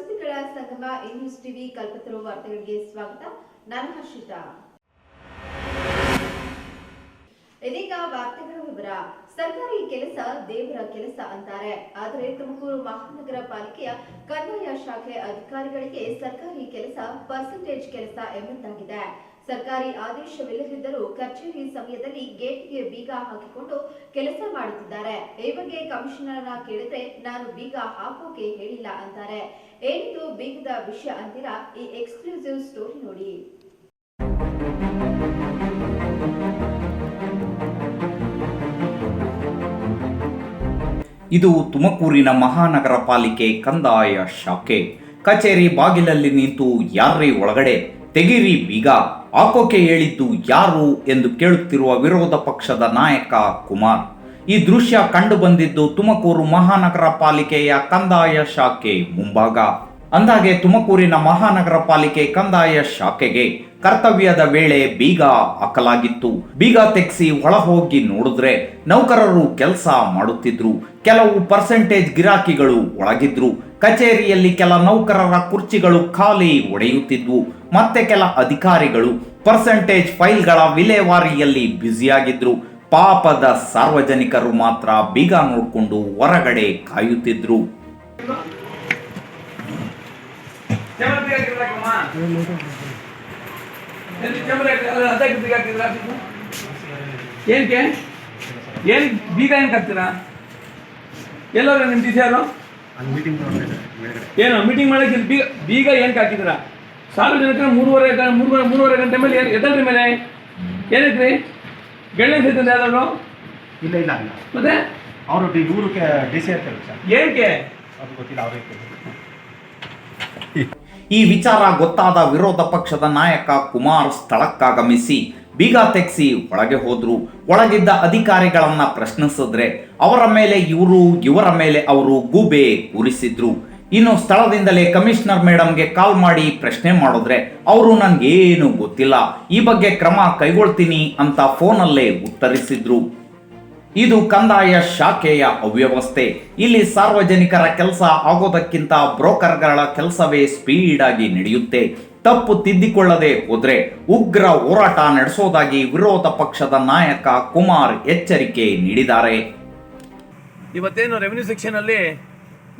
ಸುದ್ದಿಗಳ ಸಂಗಮ news TV ಕಲ್ಪತರು ವಾರ್ತೆಗಳಿಗೆ ಸ್ವಾಗತ. ನಾನು ಹರ್ಷಿತಾ. ಇದೀಗ ವಾರ್ತೆಗಳ ವಿವರ. ಸರ್ಕಾರಿ ಕೆಲಸ ದೇವರ ಕೆಲಸ ಅಂತಾರೆ. ಆದರೆ ತುಮಕೂರು ಮಹಾನಗರ ಪಾಲಿಕೆಯ ಕಂದಾಯ ಶಾಖೆ ಅಧಿಕಾರಿಗಳಿಗೆ ಸರ್ಕಾರಿ ಕೆಲಸ ಪರ್ಸೆಂಟೇಜ್ ಕೆಲಸ ಎಂಬಂತಾಗಿದೆ. ಸರ್ಕಾರಿ ಆದೇಶವಿಲ್ಲದಿದ್ದರೂ ಕಚೇರಿ ಸಮಯದಲ್ಲಿ ಗೇಟ್ಗೆ ಬೀಗ ಹಾಕಿಕೊಂಡು ಕೆಲಸ ಮಾಡುತ್ತಿದ್ದಾರೆ. ಈ ಬಗ್ಗೆ ಕಮಿಷನರ್ನ ಕೇಳಿದ್ರೆ ನಾನು ಬೀಗ ಹಾಕೋಕೆ ಹೇಳಿಲ್ಲ ಅಂತಾರೆ. ಏನಿದು ಬೀಗದ ವಿಷಯ ಅಂತೀರಾ? ಈ ಎಕ್ಸ್ಕ್ಲೂಸಿವ್ ಸ್ಟೋರಿ ನೋಡಿ. ಇದು ತುಮಕೂರಿನ ಮಹಾನಗರ ಪಾಲಿಕೆ ಕಂದಾಯ ಶಾಖೆ. ಕಚೇರಿ ಬಾಗಿಲಲ್ಲಿ ನಿಂತು ಯಾರೇ ಒಳಗಡೆ ತೆಗಿರಿ ಬೀಗ ಹಾಕೋಕೆ ಹೇಳಿದ್ದು ಯಾರು ಎಂದು ಕೇಳುತ್ತಿರುವ ವಿರೋಧ ಪಕ್ಷದ ನಾಯಕ ಕುಮಾರ್. ಈ ದೃಶ್ಯ ಕಂಡು ಬಂದಿದ್ದು ತುಮಕೂರು ಮಹಾನಗರ ಪಾಲಿಕೆಯ ಕಂದಾಯ ಶಾಖೆ ಮುಂಭಾಗ. ಅಂದಾಗೆ ತುಮಕೂರಿನ ಮಹಾನಗರ ಪಾಲಿಕೆ ಕಂದಾಯ ಶಾಖೆಗೆ ಕರ್ತವ್ಯದ ವೇಳೆ ಬೀಗ ಹಾಕಲಾಗಿತ್ತು. ಬೀಗ ತೆಗೆಸಿ ಒಳ ಹೋಗಿ ನೋಡಿದ್ರೆ ನೌಕರರು ಕೆಲಸ ಮಾಡುತ್ತಿದ್ರು. ಕೆಲವು ಪರ್ಸೆಂಟೇಜ್ ಗಿರಾಕಿಗಳು ಒಳಗಿದ್ರು. ಕಚೇರಿಯಲ್ಲಿ ಕೆಲ ನೌಕರರ ಕುರ್ಚಿಗಳು ಖಾಲಿ ಒಡೆಯುತ್ತಿದ್ವು. ಮತ್ತೆ ಕೆಲ ಅಧಿಕಾರಿಗಳು ಪರ್ಸೆಂಟೇಜ್ ಫೈಲ್ಗಳ ವಿಲೇವಾರಿಯಲ್ಲಿ ಬ್ಯುಸಿಯಾಗಿದ್ರು. ಪಾಪದ ಸಾರ್ವಜನಿಕರು ಮಾತ್ರ ಬೀಗ ನೋಡಿಕೊಂಡು ಹೊರಗಡೆ ಕಾಯುತ್ತಿದ್ರು. ಏನು ಬೀಗ ಏನಕ್ಕೆ ಹಾಕ್ತೀರಾ? ಎಲ್ಲರೂ ನಿಮ್ಮ ಟೀಚರು ಏನು ಮೀಟಿಂಗ್ ಮಾಡಕ್ಕೆ ಬೀಗ ಬೀಗ ಏನಕ್ಕೆ ಹಾಕಿದ್ದೀರಾ? ಸಾರ್ವಜನಿಕರ ಮೂರುವರೆ ಗಂಟೆ ಮೇಲೆ ಎದ್ದಲ್ರಿ ಮೇಲೆ ಏನಕ್ಕೆ ರೀ? ಗೈಡ್ಲೈನ್ಸ್ ಐತೆ ಯಾರು? ಇಲ್ಲ ಇಲ್ಲ ಇಲ್ಲ ಮತ್ತೆ ಅವರು ಊರಿಗೆ ಡಿ ಸಿ ಇರ್ತಾರೆ ಸರ್. ಏನಕ್ಕೆ ಅದು ಗೊತ್ತಿಲ್ಲ ಅವ್ರಿಗೆ. ಈ ವಿಚಾರ ಗೊತ್ತಾದ ವಿರೋಧ ಪಕ್ಷದ ನಾಯಕ ಕುಮಾರ್ ಸ್ಥಳಕ್ಕಾಗಮಿಸಿ ಬೀಗ ತೆಗೆಸಿ ಒಳಗೆ ಹೋದ್ರು. ಒಳಗಿದ್ದ ಅಧಿಕಾರಿಗಳನ್ನ ಪ್ರಶ್ನಿಸಿದ್ರೆ ಅವರ ಮೇಲೆ ಇವರು, ಇವರ ಮೇಲೆ ಅವರು ಗೂಬೆ ಕೂರಿಸಿದ್ರು. ಇನ್ನು ಸ್ಥಳದಿಂದಲೇ ಕಮಿಷನರ್ ಮೇಡಮ್ಗೆ ಕಾಲ್ ಮಾಡಿ ಪ್ರಶ್ನೆ ಮಾಡಿದ್ರೆ ಅವರು ನನ್ಗೇನು ಗೊತ್ತಿಲ್ಲ, ಈ ಬಗ್ಗೆ ಕ್ರಮ ಕೈಗೊಳ್ತೀನಿ ಅಂತ ಫೋನಲ್ಲೇ ಉತ್ತರಿಸಿದ್ರು. ಇದು ಕಂದಾಯ ಶಾಖೆಯ ಅವ್ಯವಸ್ಥೆ. ಇಲ್ಲಿ ಸಾರ್ವಜನಿಕರ ಕೆಲಸ ಆಗೋದಕ್ಕಿಂತ ಬ್ರೋಕರ್ಗಳ ಕೆಲಸವೇ ಸ್ಪೀಡ್ ಆಗಿ ನಡೆಯುತ್ತೆ. ತಪ್ಪು ತಿದ್ದಿಕೊಳ್ಳದೆ ಹೋದ್ರೆ ಉಗ್ರ ಹೋರಾಟ ನಡೆಸೋದಾಗಿ ವಿರೋಧ ಪಕ್ಷದ ನಾಯಕ ಕುಮಾರ್ ಎಚ್ಚರಿಕೆ ನೀಡಿದ್ದಾರೆ. ಇವತ್ತೇನು ರೆವಿನ್ಯೂ ಸೆಕ್ಷನಲ್ಲಿ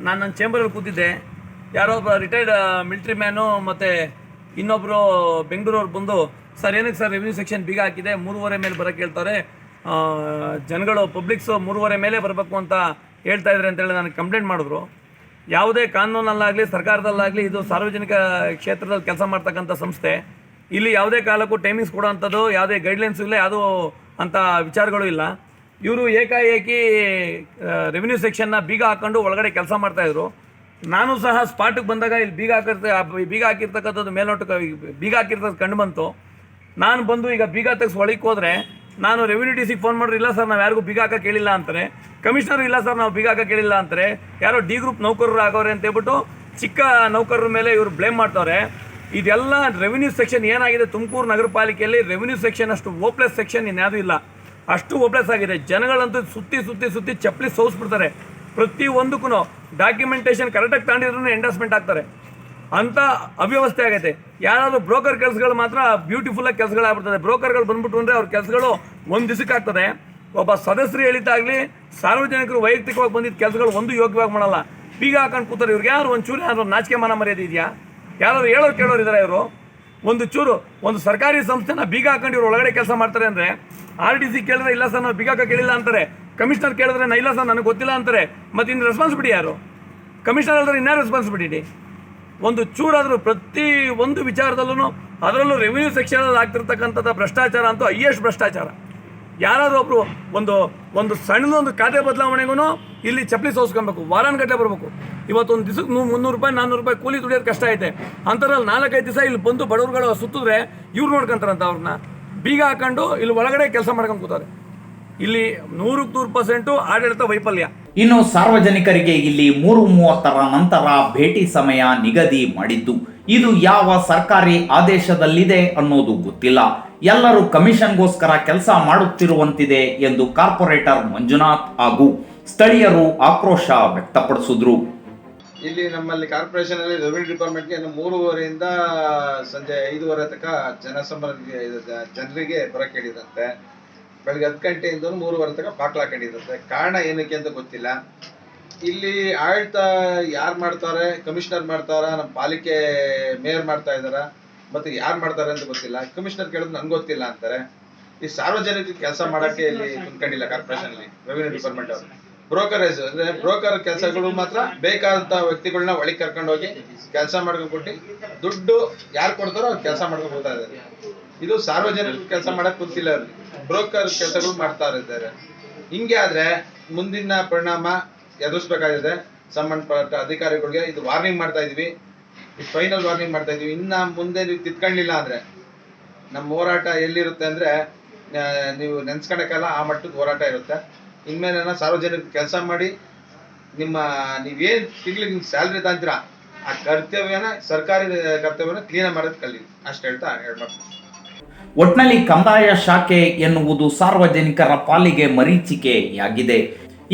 ನಾನು ನನ್ನ ಚೇಂಬರಲ್ಲಿ ಕೂತಿದ್ದೆ. ಯಾರೋ ಒಬ್ಬ ರಿಟೈರ್ಡ್ ಮಿಲಿಟ್ರಿ ಮ್ಯಾನು ಮತ್ತು ಇನ್ನೊಬ್ಬರು ಬೆಂಗಳೂರವ್ರು ಬಂದು, ಸರ್ ಏನಕ್ಕೆ ಸರ್ ರೆವಿನ್ಯೂ ಸೆಕ್ಷನ್ ಬೀಗ ಹಾಕಿದೆ, 3:30 ಮೇಲೆ ಬರೋಕ್ಕೆ ಹೇಳ್ತಾರೆ, ಜನಗಳು ಪಬ್ಲಿಕ್ಸು 3:30 ಮೇಲೆ ಬರಬೇಕು ಅಂತ ಹೇಳ್ತಾ ಇದ್ದಾರೆ ಅಂತೇಳಿ ನನಗೆ ಕಂಪ್ಲೇಂಟ್ ಮಾಡಿದ್ರು. ಯಾವುದೇ ಕಾನೂನಲ್ಲಾಗಲಿ ಸರ್ಕಾರದಲ್ಲಾಗಲಿ ಇದು ಸಾರ್ವಜನಿಕ ಕ್ಷೇತ್ರದಲ್ಲಿ ಕೆಲಸ ಮಾಡ್ತಕ್ಕಂಥ ಸಂಸ್ಥೆ. ಇಲ್ಲಿ ಯಾವುದೇ ಕಾಲಕ್ಕೂ ಟೈಮಿಂಗ್ಸ್ ಕೊಡೋವಂಥದ್ದು ಯಾವುದೇ ಗೈಡ್ಲೈನ್ಸ್ ಇಲ್ಲ, ಯಾವುದೂ ಅಂಥ ವಿಚಾರಗಳು ಇಲ್ಲ. ಇವರು ಏಕಾಏಕಿ ರೆವಿನ್ಯೂ ಸೆಕ್ಷನ್ನ ಬೀಗ ಹಾಕ್ಕೊಂಡು ಒಳಗಡೆ ಕೆಲಸ ಮಾಡ್ತಾಯಿದ್ರು. ನಾನು ಸಹ ಸ್ಪಾಟಿಗೆ ಬಂದಾಗ ಇಲ್ಲಿ ಬೀಗ ಹಾಕಿರ್ತಕ್ಕಂಥದ್ದು ಮೇಲ್ನೋಟಕ್ಕೆ ಬೀಗ ಹಾಕಿರ್ತದ್ದು ಕಂಡು ಬಂತು. ನಾನು ಬಂದು ಈಗ ಬೀಗ ತೆಗೆಸಿ ಒಳಗೆ ಹೋದರೆ ನಾನು ರೆವಿನ್ಯೂ ಡಿ ಸಿಗೆ ಫೋನ್ ಮಾಡಿದ್ರೆ ಇಲ್ಲ ಸರ್ ನಾವು ಯಾರಿಗೂ ಬೀಗ ಹಾಕಕ್ಕೆ ಕೇಳಿಲ್ಲ ಅಂತಾರೆ. ಕಮಿಷನರ್ ಇಲ್ಲ ಸರ್ ನಾವು ಬೀಗ ಹಾಕಕ್ಕೆ ಕೇಳಿಲ್ಲ ಅಂತಾರೆ. ಯಾರೋ ಡಿ ಗ್ರೂಪ್ ನೌಕರರು ಆಗೋರೆ ಅಂತ ಹೇಳ್ಬಿಟ್ಟು ಚಿಕ್ಕ ನೌಕರರ ಮೇಲೆ ಇವರು ಬ್ಲೇಮ್ ಮಾಡ್ತವ್ರೆ. ಇದೆಲ್ಲ ರೆವಿನ್ಯೂ ಸೆಕ್ಷನ್ ಏನಾಗಿದೆ, ತುಮಕೂರು ನಗರ ಪಾಲಿಕೆಯಲ್ಲಿ ರೆವಿನ್ಯೂ ಸೆಕ್ಷನ್ ಅಷ್ಟು ಓಪ್ಲೆಸ್ ಸೆಕ್ಷನ್ ಇನ್ಯಾವುದೂ ಇಲ್ಲ. ಅಷ್ಟು ಓಪ್ಲೆಸ್ ಆಗಿದೆ. ಜನಗಳಂತೂ ಸುತ್ತಿ ಚಪ್ಪಲಿ ಸೋಸ್ಬಿಡ್ತಾರೆ. ಪ್ರತಿ ಒಂದಕ್ಕೂ ಡಾಕ್ಯುಮೆಂಟೇಷನ್ ಕರೆಕ್ಟಾಗಿ ತಗೊಂಡಿದ್ರೂ ಎಂಡಾಸ್ಮೆಂಟ್ ಆಗ್ತಾರೆ. ಅಂಥ ಅವ್ಯವಸ್ಥೆ ಆಗೈತೆ. ಯಾರಾದರೂ ಬ್ರೋಕರ್ ಕೆಲಸಗಳು ಮಾತ್ರ ಬ್ಯೂಟಿಫುಲ್ಲಾಗಿ ಕೆಲಸಗಳಾಗ್ಬಿಡ್ತದೆ. ಬ್ರೋಕರ್ಗಳು ಬಂದ್ಬಿಟ್ಟು ಅಂದರೆ ಅವ್ರ ಕೆಲಸಗಳು ಒಂದು ದಿವಸಕ್ಕೆ ಆಗ್ತದೆ. ಒಬ್ಬ ಸದಸ್ಯರು ಹೇಳಿದ್ದಾಗಲಿ ಸಾರ್ವಜನಿಕರು ವೈಯಕ್ತಿಕವಾಗಿ ಬಂದಿದ್ದ ಕೆಲಸಗಳು ಒಂದು ಯೋಗ್ಯವಾಗಿ ಮಾಡಲ್ಲ. ಬೀಗ ಹಾಕೊಂಡು ಕೂತಾರೆ. ಇವ್ರಿಗೆ ಯಾರು ಒಂಚೂರು ಯಾರು ನಾಚಿಕೆ ಮಾನ ಮರ್ಯಾದೆ ಇದೆಯಾ? ಯಾರು ಹೇಳೋರು ಕೇಳೋರು ಇದ್ದಾರೆ? ಇವರು ಒಂದು ಚೂರು ಒಂದು ಸರ್ಕಾರಿ ಸಂಸ್ಥೆನ ಬೀಗ ಹಾಕೊಂಡು ಇವ್ರು ಒಳಗಡೆ ಕೆಲಸ ಮಾಡ್ತಾರೆ ಅಂದರೆ RDC ಕೇಳಿದ್ರೆ ಇಲ್ಲ ಸರ್ ನಾವು ಬೀಗ ಹಾಕಕ್ಕೆ ಕೇಳಿಲ್ಲ ಅಂತಾರೆ. ಕಮಿಷನರ್ ಕೇಳಿದ್ರೆ ಇಲ್ಲ ಸರ್ ನನಗೆ ಗೊತ್ತಿಲ್ಲ ಅಂತಾರೆ. ಮತ್ತು ಇನ್ನು ರೆಸ್ಪಾನ್ಸಿಬಿಲಿಟಿ ಯಾರು? ಕಮಿಷನರ್ ಹೇಳಿದ್ರೆ ಇನ್ನೂ ರೆಸ್ಪಾನ್ಸಿಬಿಲಿಟಿ? ಒಂದು ಚೂರಾದರೂ ಪ್ರತಿ ಒಂದು ವಿಚಾರದಲ್ಲೂ, ಅದರಲ್ಲೂ ರೆವಿನ್ಯೂ ಸೆಕ್ಷನಲ್ಲಿ ಆಗ್ತಿರ್ತಕ್ಕಂಥದ್ದು ಭ್ರಷ್ಟಾಚಾರ ಅಂತೂ ಹೈಯೆಸ್ಟ್ ಭ್ರಷ್ಟಾಚಾರ. ಯಾರಾದರೂ ಒಬ್ಬರು ಒಂದು ಸಣ್ಣದೊಂದು ಖಾತೆ ಬದಲಾವಣೆಗೂ ಇಲ್ಲಿ ಚಪ್ಪಲಿ ಸೋಸ್ಕೊಬೇಕು, ವಾರಾನ್ಗಟ್ಟಲೆ ಬರಬೇಕು. ಇವತ್ತೊಂದು ದಿವಸಕ್ಕೆ 300 ರೂಪಾಯಿ 400 ರೂಪಾಯಿ ಕೂಲಿ ದುಡಿಯೋದು ಕಷ್ಟ ಐತೆ. ಅಂಥದ್ರಲ್ಲಿ 4-5 ದಿವಸ ಇಲ್ಲಿ ಬಂದು ಬಡವ್ರುಗಳು ಸುತ್ತಿದ್ರೆ ಇವ್ರು ನೋಡ್ಕೊಂತಾರಂತ ಅವ್ರನ್ನ ಬೀಗ ಹಾಕೊಂಡು ಇಲ್ಲಿ ಒಳಗಡೆ ಕೆಲಸ ಮಾಡ್ಕೊಂಡು ಕೂತಾರೆ. ಇಲ್ಲಿ 100% ಆಡಳಿತ ವೈಫಲ್ಯ. ಇನ್ನು ಸಾರ್ವಜನಿಕರಿಗೆ ಇಲ್ಲಿ 3:30 ನಂತರ ಭೇಟಿ ಸಮಯ ನಿಗದಿ ಮಾಡಿದ್ದು ಇದು ಯಾವ ಸರ್ಕಾರಿ ಆದೇಶದಲ್ಲಿದೆ ಅನ್ನೋದು ಗೊತ್ತಿಲ್ಲ. ಎಲ್ಲರೂ ಕಮಿಷನ್ಗೋಸ್ಕರ ಕೆಲಸ ಮಾಡುತ್ತಿರುವಂತಿದೆ ಎಂದು ಕಾರ್ಪೊರೇಟರ್ ಮಂಜುನಾಥ್ ಹಾಗೂ ಸ್ಥಳೀಯರು ಆಕ್ರೋಶ ವ್ಯಕ್ತಪಡಿಸಿದ್ರು. ಇಲ್ಲಿ ನಮ್ಮಲ್ಲಿ ಕಾರ್ಪೊರೇಷನಲ್ಲಿ ರೆವಿನ್ಯೂ ಡಿಪಾರ್ಟ್ಮೆಂಟ್ಗೆ 3:30 ಸಂಜೆ 5:30 ತನಕ ಜನರಿಗೆ ಬರಕ್ಕೆ ಹೇಳಿದಂತೆ. ಬೆಳಗ್ಗೆ 10 ಗಂಟೆಯಿಂದ 3:30 ತನಕ ಬಾಕ್ಲು ಹಾಕೊಂಡಿದಂತೆ. ಕಾರಣ ಏನಕ್ಕೆ ಅಂತ ಗೊತ್ತಿಲ್ಲ. ಇಲ್ಲಿ ಆಡಳಿತ ಯಾರು ಮಾಡ್ತಾರೆ, ಕಮಿಷನರ್ ಮಾಡ್ತಾರ, ನಮ್ಮ ಪಾಲಿಕೆ ಮೇಯರ್ ಮಾಡ್ತಾ ಇದಾರ, ಮತ್ತೆ ಯಾರು ಮಾಡ್ತಾರೆ ಅಂತ ಗೊತ್ತಿಲ್ಲ. ಕಮಿಷನರ್ ಕೇಳಿದ್ರೆ ನನ್ಗೆ ಗೊತ್ತಿಲ್ಲ ಅಂತಾರೆ. ಈ ಸಾರ್ವಜನಿಕ ಕೆಲಸ ಮಾಡಕ್ಕೆ ಇಲ್ಲಿ ಕುಂತ್ಕೊಂಡಿಲ್ಲ ಕಾರ್ಪೊರೇಷನ್ ಅಲ್ಲಿ ರೆವಿನ್ಯೂ ಡಿಪಾರ್ಟ್ಮೆಂಟ್ ಅವರು. ಬ್ರೋಕರೇಜ್ ಅಂದ್ರೆ ಬ್ರೋಕರ್ ಕೆಲಸಗಳು ಮಾತ್ರ ಬೇಕಾದಂತ ವ್ಯಕ್ತಿಗಳನ್ನ ಒಳಗೆ ಕರ್ಕೊಂಡು ಹೋಗಿ ಕೆಲಸ ಮಾಡ್ಕೊಂಡು ಕೊಟ್ಟು ದುಡ್ಡು ಯಾರು ಕೊಡ್ತಾರೋ ಅವ್ರು ಕೆಲಸ ಮಾಡ್ಕೊಂಡು ಹೋಗ್ತಾ ಇದ್ದಾರೆ. ಇದು ಸಾರ್ವಜನಿಕ ಕೆಲಸ ಮಾಡಕ್ ಗೊತ್ತಿಲ್ಲ, ಅವ್ರಿಗೆ ಬ್ರೋಕರ್ ಕೆಲಸಗಳು ಮಾಡ್ತಾ ಇದ್ದಾರೆ. ಹಿಂಗೆ ಆದ್ರೆ ಮುಂದಿನ ಪರಿಣಾಮ ಎದುರಿಸಬೇಕಾಗಿದೆ. ಸಂಬಂಧಪಟ್ಟ ಅಧಿಕಾರಿಗಳಿಗೆ ಇದು ವಾರ್ನಿಂಗ್ ಮಾಡ್ತಾ ಇದೀವಿ, ಫೈನಲ್ ವಾರ್ನಿಂಗ್ ಮಾಡ್ತಾ ಇದೀವಿ. ಇನ್ನ ಮುಂದೆ ನೀವು ತಿದ್ಕೊಂಡಿಲ್ಲ ಅಂದ್ರೆ ನಮ್ಮ ಹೋರಾಟ ಎಲ್ಲಿರುತ್ತೆ ಅಂದ್ರೆ ನೀವು ನೆನ್ಸ್ಕೊಳಕ್ಕೆಲ್ಲ ಆ ಮಟ್ಟದ ಹೋರಾಟ ಇರುತ್ತೆ. ಇನ್ಮೇಲೆ ಸಾರ್ವಜನಿಕ ಕೆಲಸ ಮಾಡಿ ನೀವೇನ್ ತಿಂಗಳಿಗೆ ಸ್ಯಾಲ್ರಿ ತಂತೀರಾ ಆ ಕರ್ತವ್ಯನ, ಸರ್ಕಾರಿ ಕರ್ತವ್ಯನ ಕ್ಲೀನ್ ಮಾಡೋದು ಕಲಿ. ಅಷ್ಟು ಹೇಳ್ತಾ ಹೇಳ್ಬೇಕು. ಒಟ್ನಲ್ಲಿ ಕಂದಾಯ ಶಾಖೆ ಎನ್ನುವುದು ಸಾರ್ವಜನಿಕರ ಪಾಲಿಗೆ ಮರೀಚಿಕೆಯಾಗಿದೆ.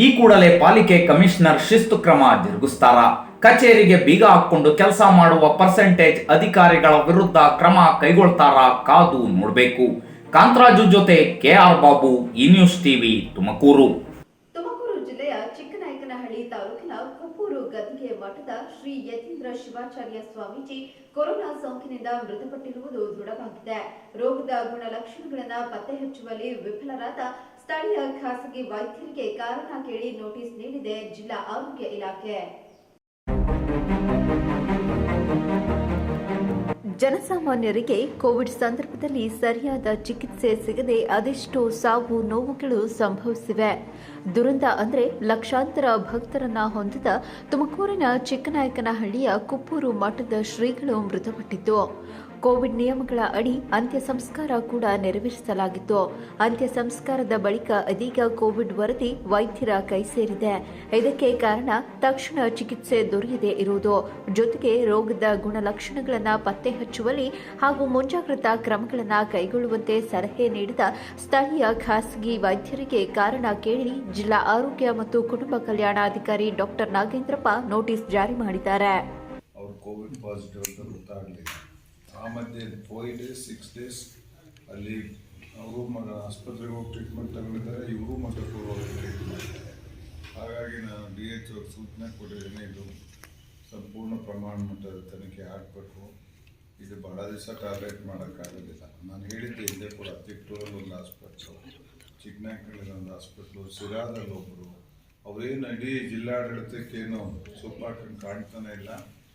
ಈ ಕೂಡಲೇ ಪಾಲಿಕೆ ಕಮಿಷನರ್ ಶಿಸ್ತು ಕ್ರಮ ಜರುಗಿಸ್ತಾರ? ಕಚೇರಿಗೆ ಬೀಗ ಹಾಕೊಂಡು ಕೆಲಸ ಮಾಡುವ ಪರ್ಸೆಂಟೇಜ್ ಅಧಿಕಾರಿಗಳ ವಿರುದ್ಧ ಕ್ರಮ ಕೈಗೊಳ್ತಾರ? ಕಾದು ನೋಡಬೇಕು. ಕಾಂತರಾಜು ಜೊತೆ KR ಬಾಬು, ಈ ನ್ಯೂಸ್ ಟಿವಿ, ತುಮಕೂರು. ತುಮಕೂರು ಜಿಲ್ಲೆಯ ಚಿಕ್ಕನಾಯಕನಹಳ್ಳಿ ತಾಲೂಕಿನ ಕುಪ್ಪೂರು ಗದ್ದಿಗೆ ಮಠದ ಶ್ರೀ ಯತೀಂದ್ರ ಶಿವಾಚಾರ್ಯ ಸ್ವಾಮೀಜಿ ಕೊರೋನಾ ಸೋಂಕಿನಿಂದ ಮೃತಪಟ್ಟಿರುವುದು ದೃಢವಾಗಿದೆ. ರೋಗದ ಗುಣಲಕ್ಷಣಗಳನ್ನು ಪತ್ತೆ ಹಚ್ಚುವಲ್ಲಿ ವಿಫಲರಾದ ಸ್ಥಳೀಯ ಖಾಸಗಿ ವೈದ್ಯರಿಗೆ ಕಾರಣ ಕೇಳಿ ನೋಟಿಸ್ ನೀಡಿದೆ ಜಿಲ್ಲಾ ಆರೋಗ್ಯ ಇಲಾಖೆ. ಜನಸಾಮಾನ್ಯರಿಗೆ ಕೋವಿಡ್ ಸಂದರ್ಭದಲ್ಲಿ ಸರಿಯಾದ ಚಿಕಿತ್ಸೆ ಸಿಗದೆ ಅದೆಷ್ಟೋ ಸಾವು ನೋವುಗಳು ಸಂಭವಿಸಿವೆ. ದುರಂತ ಅಂದರೆ ಲಕ್ಷಾಂತರ ಭಕ್ತರನ್ನ ಹೊಂದಿದ ತುಮಕೂರಿನ ಚಿಕ್ಕನಾಯಕನಹಳ್ಳಿಯ ಕುಪ್ಪೂರು ಮಠದ ಶ್ರೀಗಳು ಮೃತಪಟ್ಟಿದ್ದು. ಕೋವಿಡ್ ನಿಯಮಗಳ ಅಡಿ ಅಂತ್ಯ ಸಂಸ್ಕಾರ ಕೂಡ ನೆರವೇರಿಸಲಾಗಿತ್ತು. ಅಂತ್ಯ ಸಂಸ್ಕಾರದ ಬಳಿಕ ಇದೀಗ ಕೋವಿಡ್ ವರದಿ ವೈದ್ಯರ ಕೈ ಸೇರಿದೆ. ಇದಕ್ಕೆ ಕಾರಣ ತಕ್ಷಣ ಚಿಕಿತ್ಸೆ ದೊರೆಯದೇ ಇರುವುದು, ಜೊತೆಗೆ ರೋಗದ ಗುಣಲಕ್ಷಣಗಳನ್ನು ಪತ್ತೆ ಹಚ್ಚುವಲ್ಲಿ ಹಾಗೂ ಮುಂಜಾಗ್ರತಾ ಕ್ರಮಗಳನ್ನು ಕೈಗೊಳ್ಳುವಂತೆ ಸಲಹೆ ನೀಡಿದ ಸ್ಥಳೀಯ ಖಾಸಗಿ ವೈದ್ಯರಿಗೆ ಕಾರಣ ಕೇಳಿ ಜಿಲ್ಲಾ ಆರೋಗ್ಯ ಮತ್ತು ಕುಟುಂಬ ಕಲ್ಯಾಣಾಧಿಕಾರಿ ಡಾಕ್ಟರ್ ನಾಗೇಂದ್ರಪ್ಪ ನೋಟಿಸ್ ಜಾರಿ ಮಾಡಿದ್ದಾರೆ. ಆ ಮಧ್ಯೆ 5 days 6 days ಅಲ್ಲಿ ಅವರು ಆಸ್ಪತ್ರೆಗೆ ಹೋಗಿ ಟ್ರೀಟ್ಮೆಂಟ್ ತಗೊಂಡಿದ್ದಾರೆ, ಇವರು ಮಠಕ್ಕೆ ಹೋಗಿ ಟ್ರೀಟ್ಮೆಂಟ್. ಹಾಗಾಗಿ ನಾನು DHO ಸೂಚನೆ ಕೊಟ್ಟಿದ್ದೀನಿ, ಇದು ಸಂಪೂರ್ಣ ಪ್ರಮಾಣ ಮಟ್ಟದ ತನಿಖೆ ಆಗಬೇಕು. ಇದು ಭಾಳ ದಿವಸ ಟಾರ್ಗೆಟ್ ಮಾಡೋಕ್ಕಾಗೋದಿಲ್ಲ. ನಾನು ಹೇಳಿದ್ದೆ ಹಿಂದೆ ಕೂಡ, ತಿಟ್ಟೂರಲ್ಲಿ ಒಂದು ಹಾಸ್ಪಿಟ್ಲು, ಚಿಕ್ಕನಾಯಕನಲ್ಲಿ ಒಂದು ಹಾಸ್ಪಿಟ್ಲು, ಸಿರಾದಲ್ಲಿ ಒಬ್ಬರು, ಅವರೇನು ಇಡೀ ಜಿಲ್ಲಾಡಳಿತಕ್ಕೇನು ಸೂಪಾಕೊಂಡು ಕಾಣ್ತಾನೆ ಇಲ್ಲ.